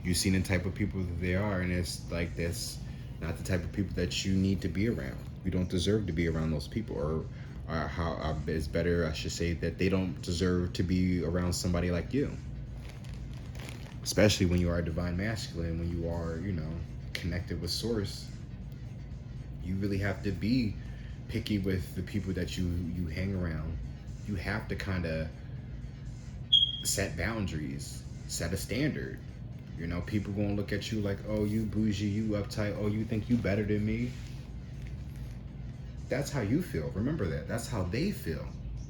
A: You've seen the type of people that they are, and it's like that's not the type of people that you need to be around. You don't deserve to be around those people, or how it's better, I should say, that they don't deserve to be around somebody like you. Especially when you are divine masculine, when you are, connected with source. You really have to be picky with the people that you hang around. You have to kind of set boundaries, set a standard. People gonna look at you like, oh, you bougie, you uptight, oh, you think you better than me. That's how you feel. Remember that. That's how they feel.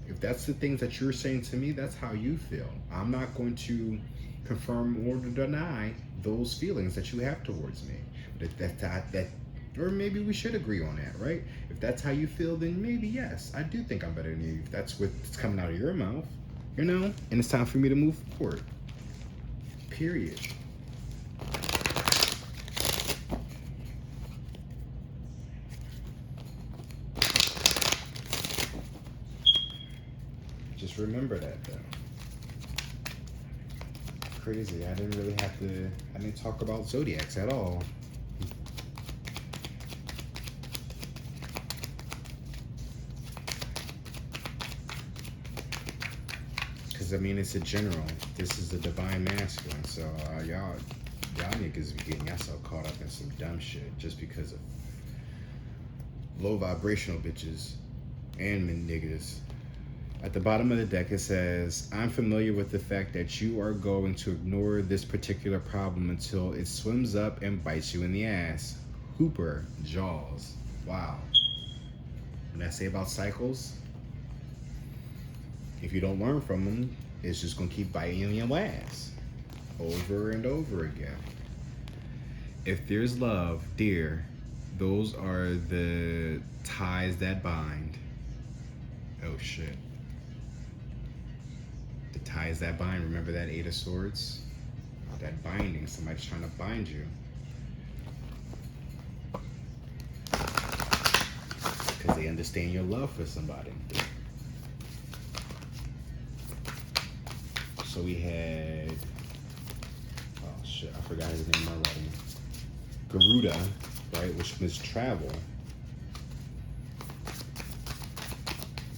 A: If that's the things that you're saying to me, that's how you feel. I'm not going to confirm or deny those feelings that you have towards me. That or maybe we should agree on that, right? If that's how you feel, then maybe yes, I do think I'm better than you. If that's what's coming out of your mouth, and it's time for me to move forward. Period. Just remember that though. Crazy. I didn't talk about zodiacs at all. Because it's a general. This is a divine masculine. So y'all niggas be getting yourself caught up in some dumb shit just because of low vibrational bitches and niggas. At the bottom of the deck, it says, I'm familiar with the fact that you are going to ignore this particular problem until it swims up and bites you in the ass. Hooper, Jaws. Wow. When I say about cycles, if you don't learn from them, it's just going to keep biting you in your ass. Over and over again. If there's love, dear, those are the ties that bind. Oh, shit. The ties that bind. Remember that Eight of Swords? That binding. Somebody's trying to bind you. Because they understand your love for somebody. So we had... Oh, shit. I forgot his name already. Garuda, right? Which means travel.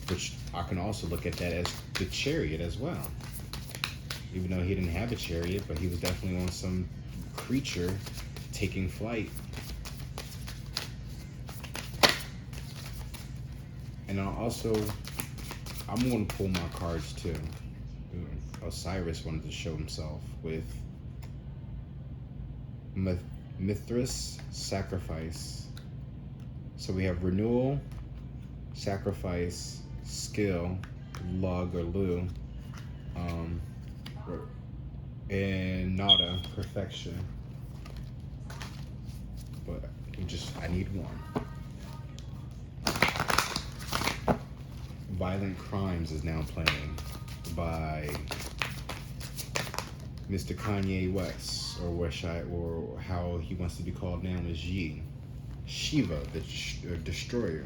A: Which I can also look at that as the Chariot as well. Even though he didn't have a chariot, but he was definitely on some creature taking flight. And I I'm gonna pull my cards too. Osiris wanted to show himself with Mithras, sacrifice. So we have renewal, sacrifice, skill, lug or lu, and nada, perfection. But I need one. Violent Crimes is now playing by Mr. Kanye West, or how he wants to be called now is Yi. Shiva, the destroyer.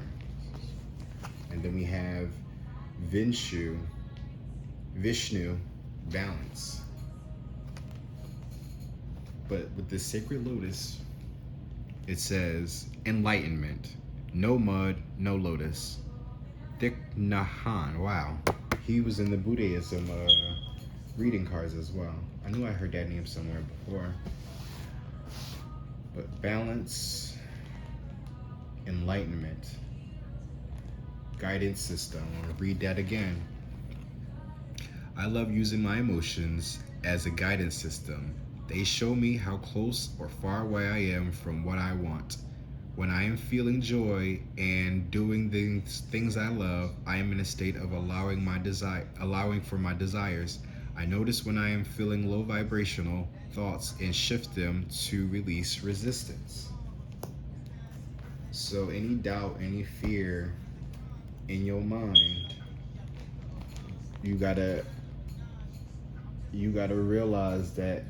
A: And then we have Vishnu, balance. But with the Sacred Lotus, it says enlightenment. No mud, no lotus. Thich Nhat. Wow. He was in the Buddhism reading cards as well. I knew I heard that name somewhere before. But balance, enlightenment, guidance system. I'm gonna read that again. I love using my emotions as a guidance system. They show me how close or far away I am from what I want. When I am feeling joy and doing the things I love, I am in a state of allowing for my desires. I notice when I am feeling low vibrational thoughts and shift them to release resistance. So any doubt, any fear in your mind, you gotta realize that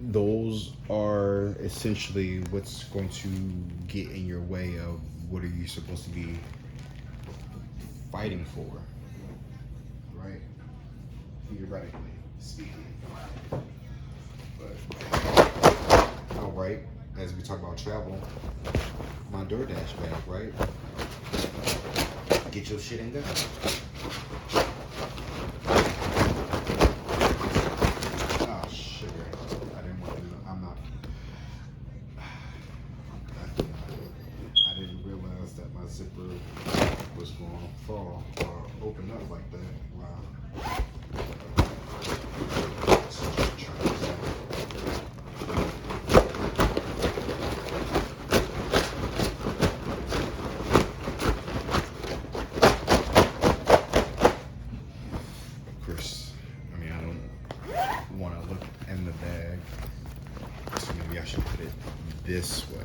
A: those are essentially what's going to get in your way of what are you supposed to be fighting for, right? Theoretically speaking. But all right, as we talk about travel, my DoorDash bag, right? Get your shit and go. Zipper was going to fall or open up like that. Wow. Of course, I mean, I don't want to look in the bag, so maybe I should put it this way.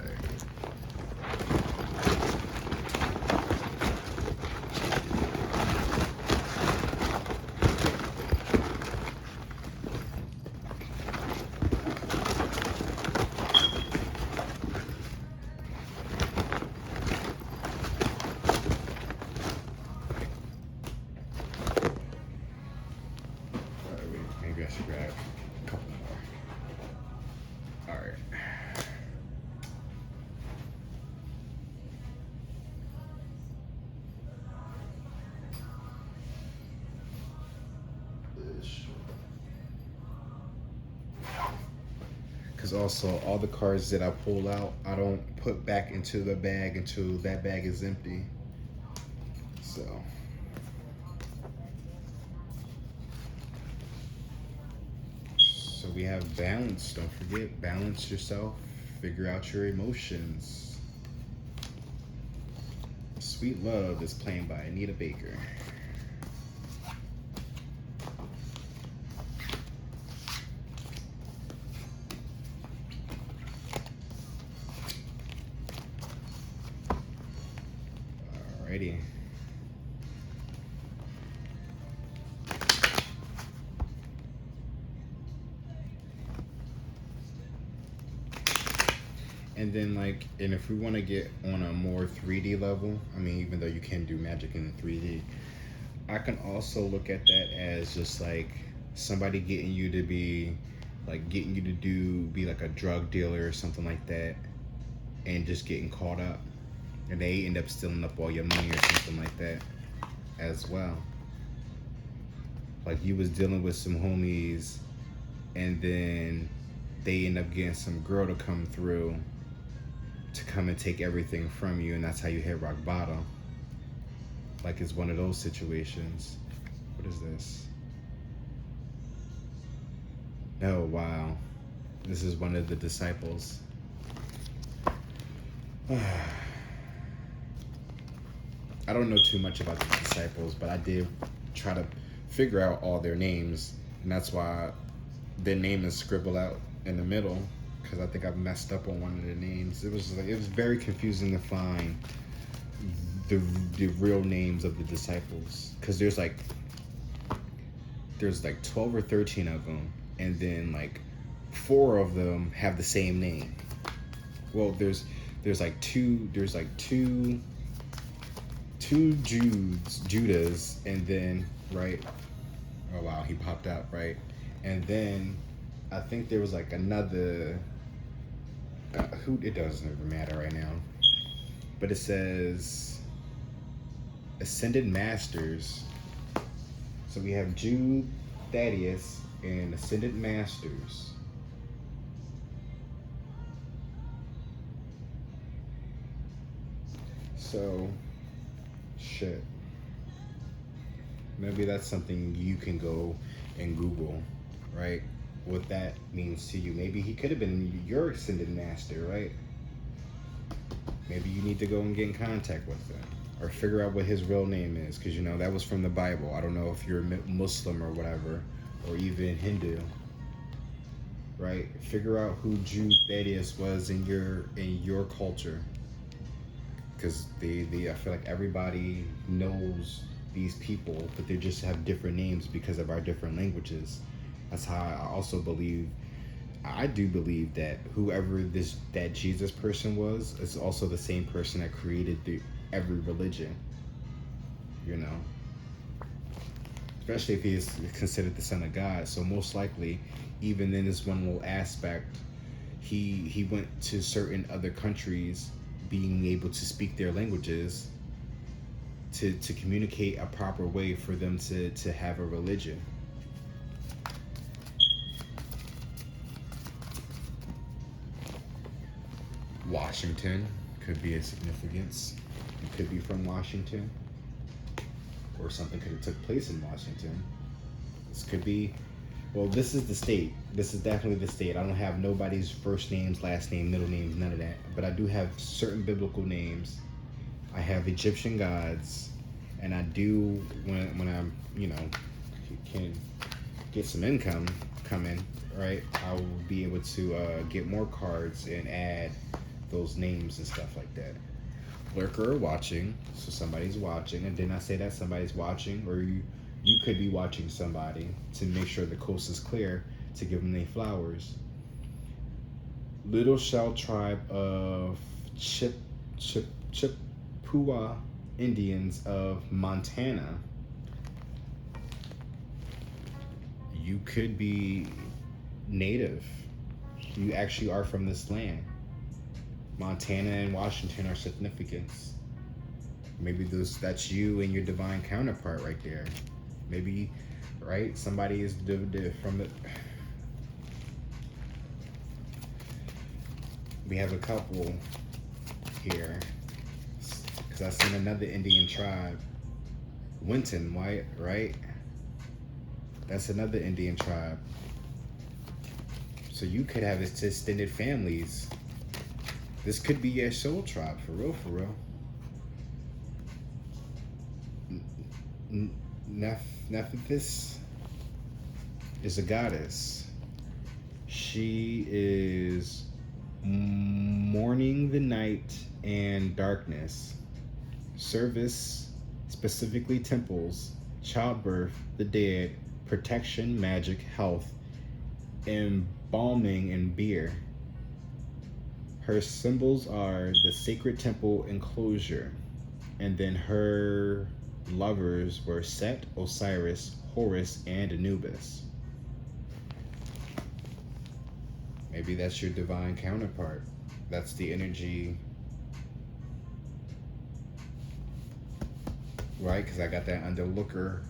A: Maybe I should grab a couple more. All right. Because also all the cards that I pull out, I don't put back into the bag until that bag is empty. So. So we have balance. Don't forget, balance yourself. Figure out your emotions. Sweet Love is playing by Anita Baker. Alrighty. And then and if we want to get on a more 3D level, I mean, even though you can do magic in 3D, I can also look at that as just like somebody getting you to be like a drug dealer or something like that, and just getting caught up, and they end up stealing up all your money or something like that as well. Like you was dealing with some homies, and then they end up getting some girl to come through to come and take everything from you, and that's how you hit rock bottom. Like it's one of those situations. What is this? Oh, wow. This is one of the disciples. I don't know too much about the disciples, but I did try to figure out all their names, and that's why their name is scribbled out in the middle, because I think I've messed up on one of their names. It was very confusing to find the real names of the disciples, because there's like 12 or 13 of them, and then like 4 of them have the same name. Well, there's two Judas, and then, right? Oh wow, he popped out, right? And then I think there was like another who, it doesn't even matter right now. But it says Ascended Masters. So we have Jude, Thaddeus, and Ascended Masters. So, shit. Maybe that's something you can go and Google, right? What that means to you. Maybe he could have been your Ascended Master, right? Maybe you need to go and get in contact with him, or figure out what his real name is, because you know that was from the Bible. I don't know if you're Muslim or whatever, or even Hindu, right? Figure out who Jude Thaddeus was in your culture, because I feel like everybody knows these people, but they just have different names because of our different languages. That's how I do believe that whoever that Jesus person was is also the same person that created every religion, you know, especially if he is considered the Son of God. So most likely, even in this one little aspect, he went to certain other countries, being able to speak their languages, to communicate a proper way for them to have a religion. Washington could be a significance. It could be from Washington, or something could have took place in Washington. This could be, well, this is the state. This is definitely the state. I don't have nobody's first names, last name, middle names, none of that. But I do have certain biblical names. I have Egyptian gods, and I do, when I'm, you know, can get some income coming, right? I will be able to get more cards and add those names and stuff like that. Lurker watching, so somebody's watching, and then I say that somebody's watching, or you could be watching somebody to make sure the coast is clear to give them their flowers. Little Shell tribe of Chippewa Indians of Montana. You could be native. You actually are from this land. Montana and Washington are significance. Maybe that's you and your divine counterpart right there. Maybe, right? Somebody is from the. We have a couple here, because I seen another Indian tribe, Winton, right? That's another Indian tribe. So you could have extended families. This could be your soul tribe, for real, for real. Nephthys is a goddess. She is mourning the night and darkness. Service, specifically temples, childbirth, the dead, protection, magic, health, embalming, and beer. Her symbols are the sacred temple enclosure, and then her lovers were Set, Osiris, Horus, and Anubis. Maybe that's your divine counterpart. That's the energy, right? Because I got that under lurker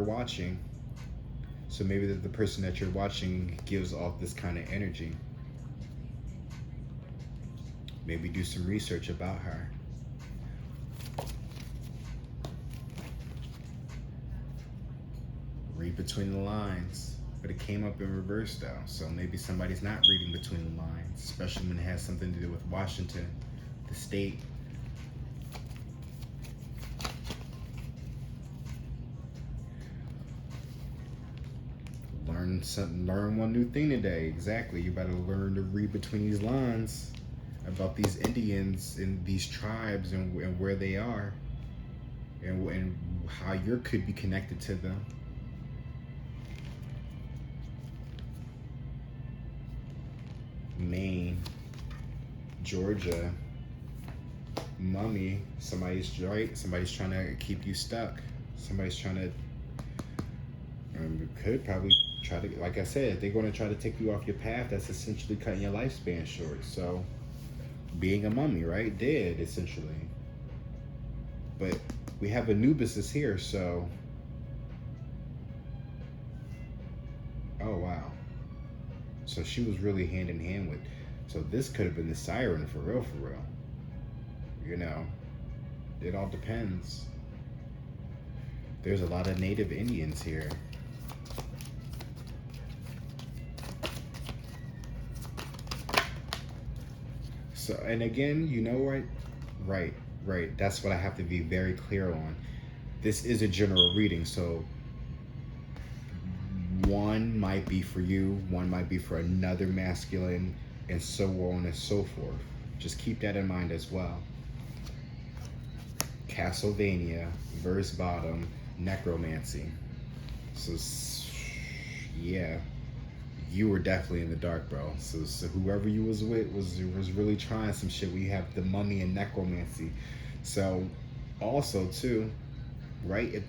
A: watching. So maybe the person that you're watching gives off this kind of energy. Maybe do some research about her. read between the lines. But it came up in reverse though, so maybe somebody's not reading between the lines, especially when it has something to do with Washington, the state. Learn one new thing today. Exactly. You better learn to read between these lines about these Indians and these tribes and where they are and how you could be connected to them. Maine, Georgia, mummy, somebody's trying to keep you stuck. Somebody's trying to could probably try to, like I said, they're going to try to take you off your path. That's essentially cutting your lifespan short. So being a mummy, right? Dead, essentially. But we have Anubis is here, so oh wow. So she was really hand in hand with, so this could have been the Siren for real, for real. You know, it all depends. There's a lot of native Indians here. So, and again, you know what? Right. That's what I have to be very clear on. This is a general reading, so one might be for you, one might be for another masculine, and so on and so forth. Just keep that in mind as well. Castlevania, verse bottom, necromancy. So, yeah. You were definitely in the dark, bro. So whoever you was with was really trying some shit. We have the mummy and necromancy. So also too, right?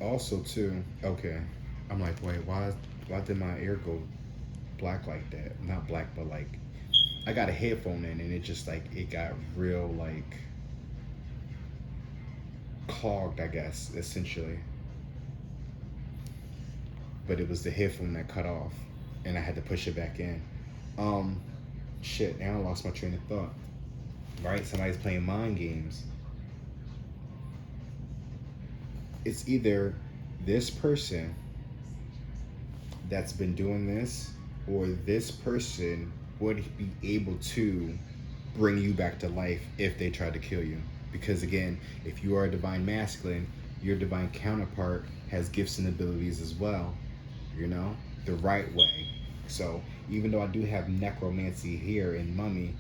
A: Also too, okay. I'm like, wait, why did my ear go black like that? Not black, but like I got a headphone in and it just like it got real like clogged, I guess, essentially. But it was the headphone that cut off and I had to push it back in. Shit, now I lost my train of thought. Right? Somebody's playing mind games. It's either this person that's been doing this or this person would be able to bring you back to life if they tried to kill you. Because again, if you are a divine masculine, your divine counterpart has gifts and abilities as well, you know, the right way. So even though I do have necromancy here in mummy,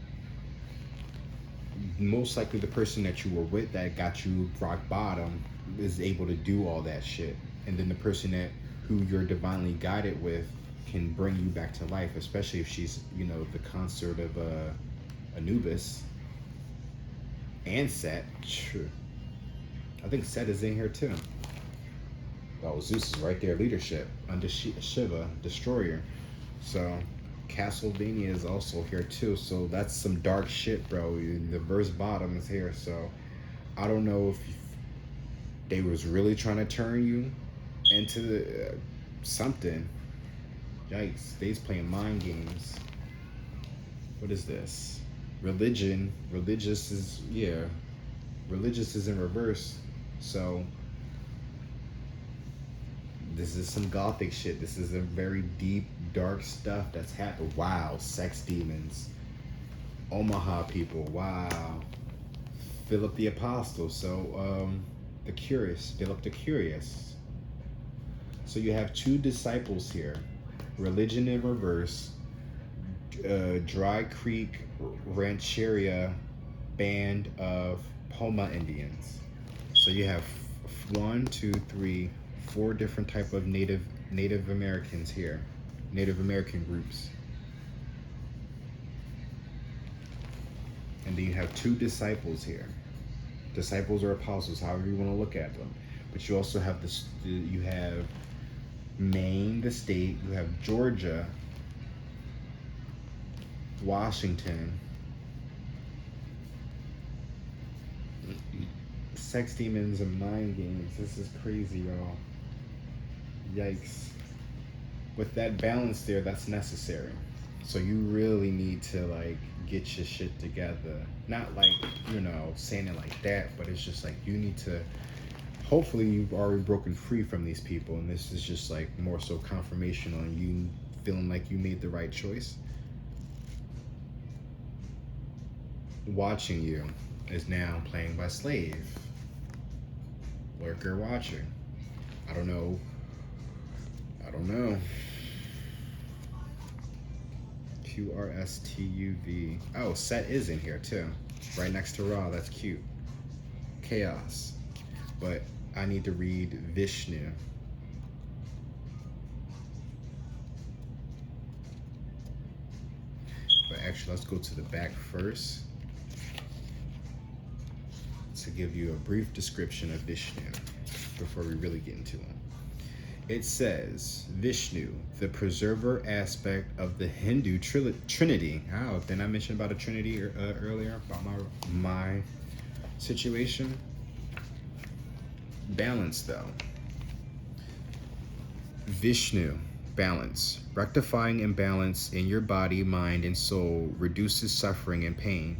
A: most likely the person that you were with that got you rock bottom is able to do all that shit. And then the person that who you're divinely guided with can bring you back to life, especially if she's, you know, the consort of Anubis and Set. True. I think Set is in here too. Oh, Zeus is right there, leadership under Shiva, destroyer. So Castlevania is also here too. So that's some dark shit, bro. The verse bottom is here. So I don't know if they was really trying to turn you into the, something. Yikes, they's playing mind games. What is this? Religion. Religious is, yeah. Religious is in reverse. So this is some gothic shit. This is a very deep, dark stuff that's happened. Wow, sex demons. Omaha people, wow. Philip the Apostle. So, the Curious, Philip the Curious. So you have two disciples here. Religion in reverse. Dry Creek Rancheria band of Poma Indians. So you have 1, 2, 3, 4 different type of Native Americans here. Native American groups. And then you have 2 disciples here. Disciples or apostles, however you want to look at them. But you also have this. You have Maine, the state. You have Georgia, Washington. Sex demons and mind games. This is crazy, y'all. Yikes. With that balance there, that's necessary. So you really need to like get your shit together. Not like, saying it like that, but it's just like you need to, hopefully you've already broken free from these people, and this is just like more so confirmation on you feeling like you made the right choice. Watching you is now playing by slave. Lurker watching. I don't know. I don't know. QRSTUV. Oh, Set is in here too. Right next to Ra. That's cute. Chaos. But I need to read Vishnu. But actually, let's go to the back first to give you a brief description of Vishnu before we really get into him. It says, Vishnu, the preserver aspect of the Hindu trinity. Oh, didn't I mention about a trinity earlier, about my situation? Balance, though. Vishnu, balance. Rectifying imbalance in your body, mind, and soul reduces suffering and pain.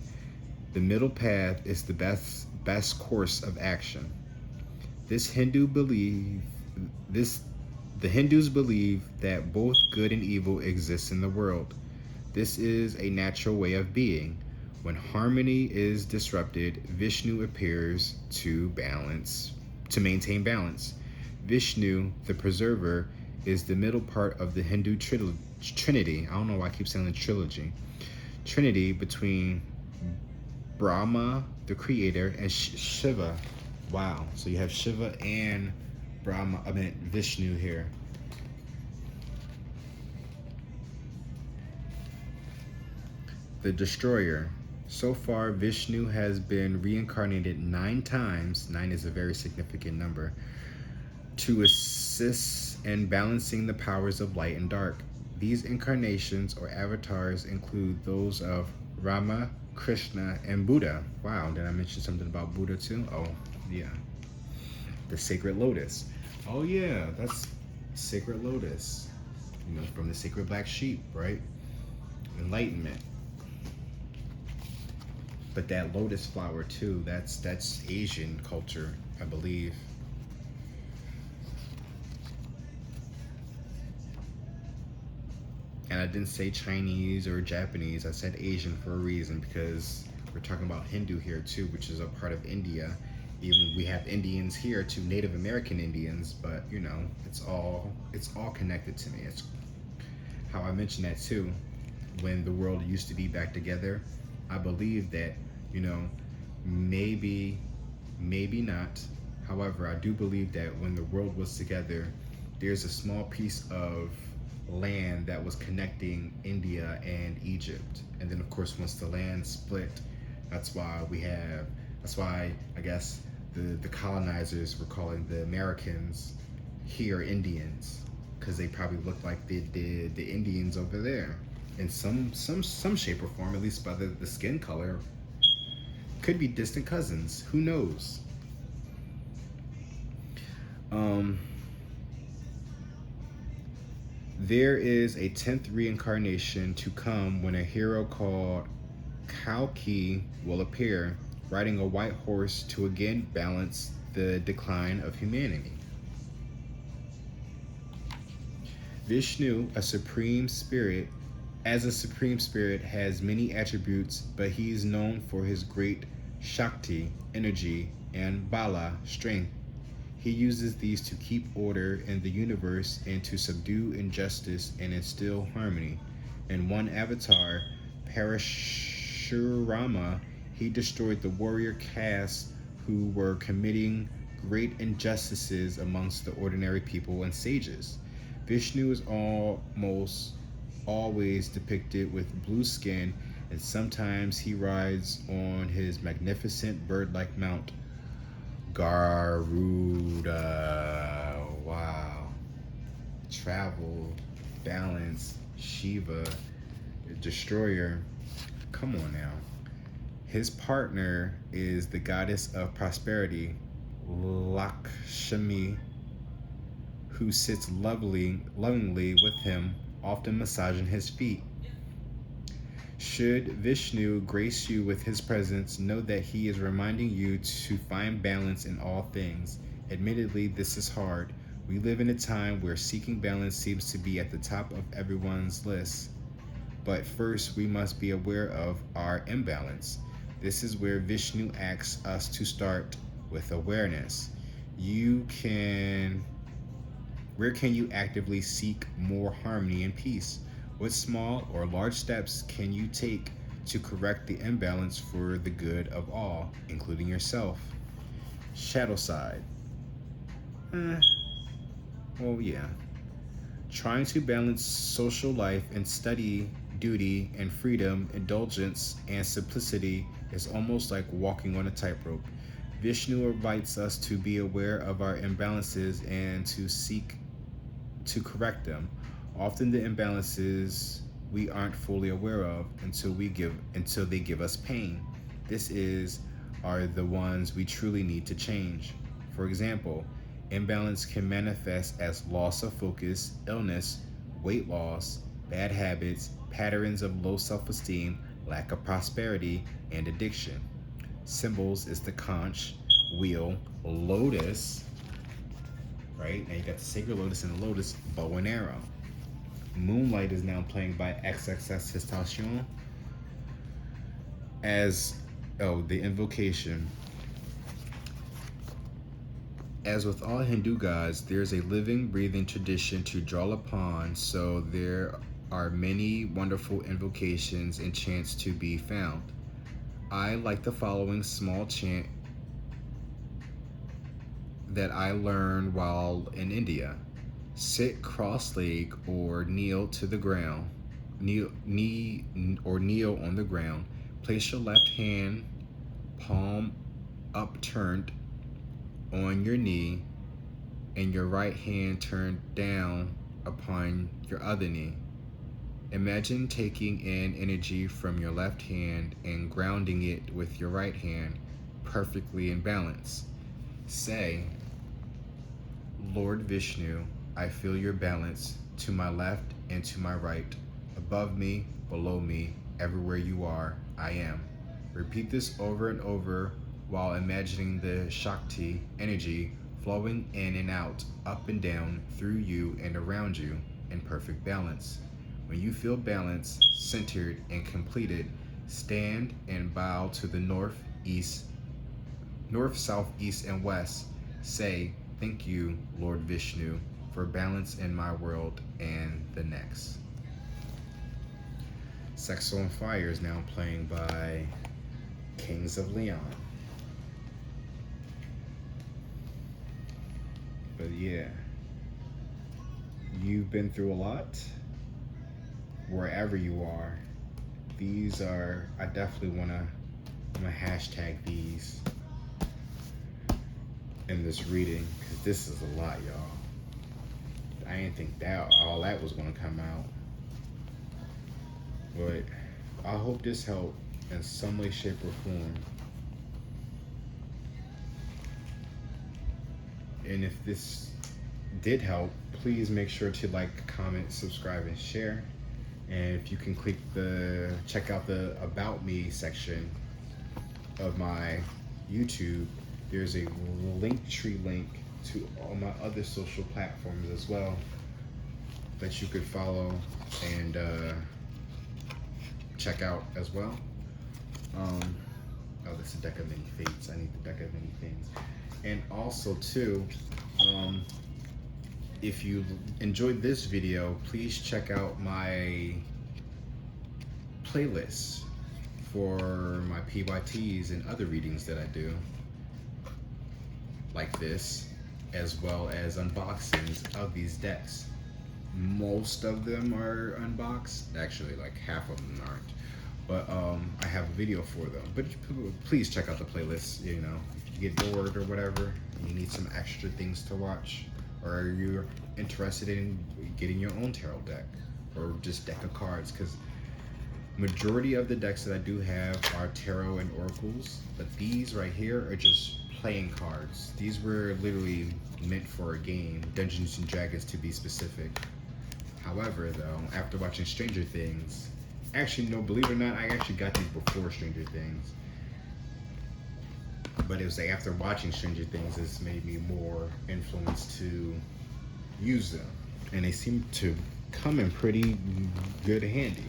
A: The middle path is the best course of action. The Hindus believe that both good and evil exist in the world. This is a natural way of being. When harmony is disrupted, Vishnu appears to maintain balance. Vishnu, the preserver, is the middle part of the Hindu trinity. I don't know why I keep saying the trilogy. Trinity between Brahma, the creator, and Shiva. Wow. So you have Shiva and Vishnu here. The destroyer. So far, Vishnu has been reincarnated 9 times. 9 is a very significant number. To assist in balancing the powers of light and dark. These incarnations or avatars include those of Rama, Krishna, and Buddha. Wow, did I mention something about Buddha too? Oh, yeah. The sacred lotus. Oh yeah, that's sacred lotus. From the sacred black sheep, right? Enlightenment. But that lotus flower too, that's Asian culture, I believe. And I didn't say Chinese or Japanese, I said Asian for a reason, because we're talking about Hindu here too, which is a part of India. Even we have Indians here too, Native American Indians, but it's all connected to me. It's how I mentioned that too. When the world used to be back together, I believe that, maybe not. However, I do believe that when the world was together, there's a small piece of land that was connecting India and Egypt. And then of course, once the land split, that's why I guess the colonizers were calling the Americans here Indians, because they probably looked like the Indians over there in some shape or form, at least by the skin color. Could be distant cousins, who knows? There is a 10th reincarnation to come when a hero called Kalki will appear, riding a white horse to again balance the decline of humanity. Vishnu, a supreme spirit, has many attributes, but he is known for his great Shakti, energy, and Bala, strength. He uses these to keep order in the universe and to subdue injustice and instill harmony. In one avatar, Parashurama, he destroyed the warrior castes who were committing great injustices amongst the ordinary people and sages. Vishnu is almost always depicted with blue skin, and sometimes he rides on his magnificent bird-like mount, Garuda. Wow. Travel, balance, Shiva, destroyer. Come on now. His partner is the goddess of prosperity, Lakshmi, who sits lovingly with him, often massaging his feet. Should Vishnu grace you with his presence, know that he is reminding you to find balance in all things. Admittedly, this is hard. We live in a time where seeking balance seems to be at the top of everyone's list. But first, we must be aware of our imbalance. This is where Vishnu asks us to start with awareness. You can Where can you actively seek more harmony and peace? What small or large steps can you take to correct the imbalance for the good of all, including yourself? Shadow side. Eh, well, yeah. Trying to balance social life and study, duty and freedom, indulgence and simplicity is almost like walking on a tightrope. Vishnu invites us to be aware of our imbalances and to seek to correct them. Often the imbalances we aren't fully aware of until they give us pain. This is are the ones we truly need to change. For example, imbalance can manifest as loss of focus, illness, weight loss, bad habits, patterns of low self-esteem, lack of prosperity, and addiction. Symbols is the conch, wheel, lotus, right? Now you got the sacred lotus and the lotus, bow and arrow. Moonlight is now playing by XXS Tentacion as the invocation. As with all Hindu gods, there's a living, breathing tradition to draw upon, so there are many wonderful invocations and chants to be found. I like the following small chant that I learned while in India. Sit cross-legged or kneel to the ground. Kneel on the ground. Place your left hand, palm upturned on your knee, and your right hand turned down upon your other knee. Imagine taking in energy from your left hand and grounding it with your right hand, perfectly in balance. Say, Lord Vishnu, I feel your balance to my left and to my right, above me, below me, everywhere you are, I am. Repeat this over and over while imagining the Shakti energy flowing in and out, up and down, through you and around you in perfect balance. When you feel balanced, centered, and completed, stand and bow to the north, south, east, and west. Say, thank you, Lord Vishnu, for balance in my world and the next. Sex on Fire is now playing by Kings of Leon. But yeah, you've been through a lot. Wherever you are, I definitely I'm gonna hashtag these in this reading, because this is a lot, y'all. I didn't think that all that was gonna come out. But I hope this helped in some way, shape, or form. And if this did help, please make sure to like, comment, subscribe, and share. And if you can check out the About Me section of my YouTube, there's a Linktree link to all my other social platforms as well that you could follow and check out as well. This is a deck of many fates. I need the deck of many things. And also too, if you enjoyed this video, please check out my playlist for my PYTeas and other readings that I do, like this, as well as unboxings of these decks. Most of them are unboxed, actually like half of them aren't, but I have a video for them. But please check out the playlist. You know, if you get bored or whatever and you need some extra things to watch, or you're interested in getting your own tarot deck or just deck of cards, because majority of the decks that I do have are tarot and oracles, but these right here are just playing cards. These were literally meant for a game, Dungeons and Dragons to be specific. However, though, after watching Stranger Things, Actually, no, believe it or not, I actually got these before Stranger Things. But it was like after watching Stranger Things, it's made me more influenced to use them. And they seem to come in pretty good handy.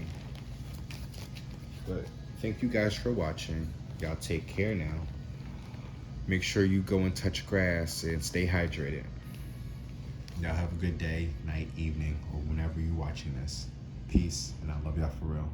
A: But thank you guys for watching. Y'all take care now. Make sure you go and touch grass and stay hydrated. Y'all have a good day, night, evening, or whenever you're watching this. Peace, and I love y'all for real.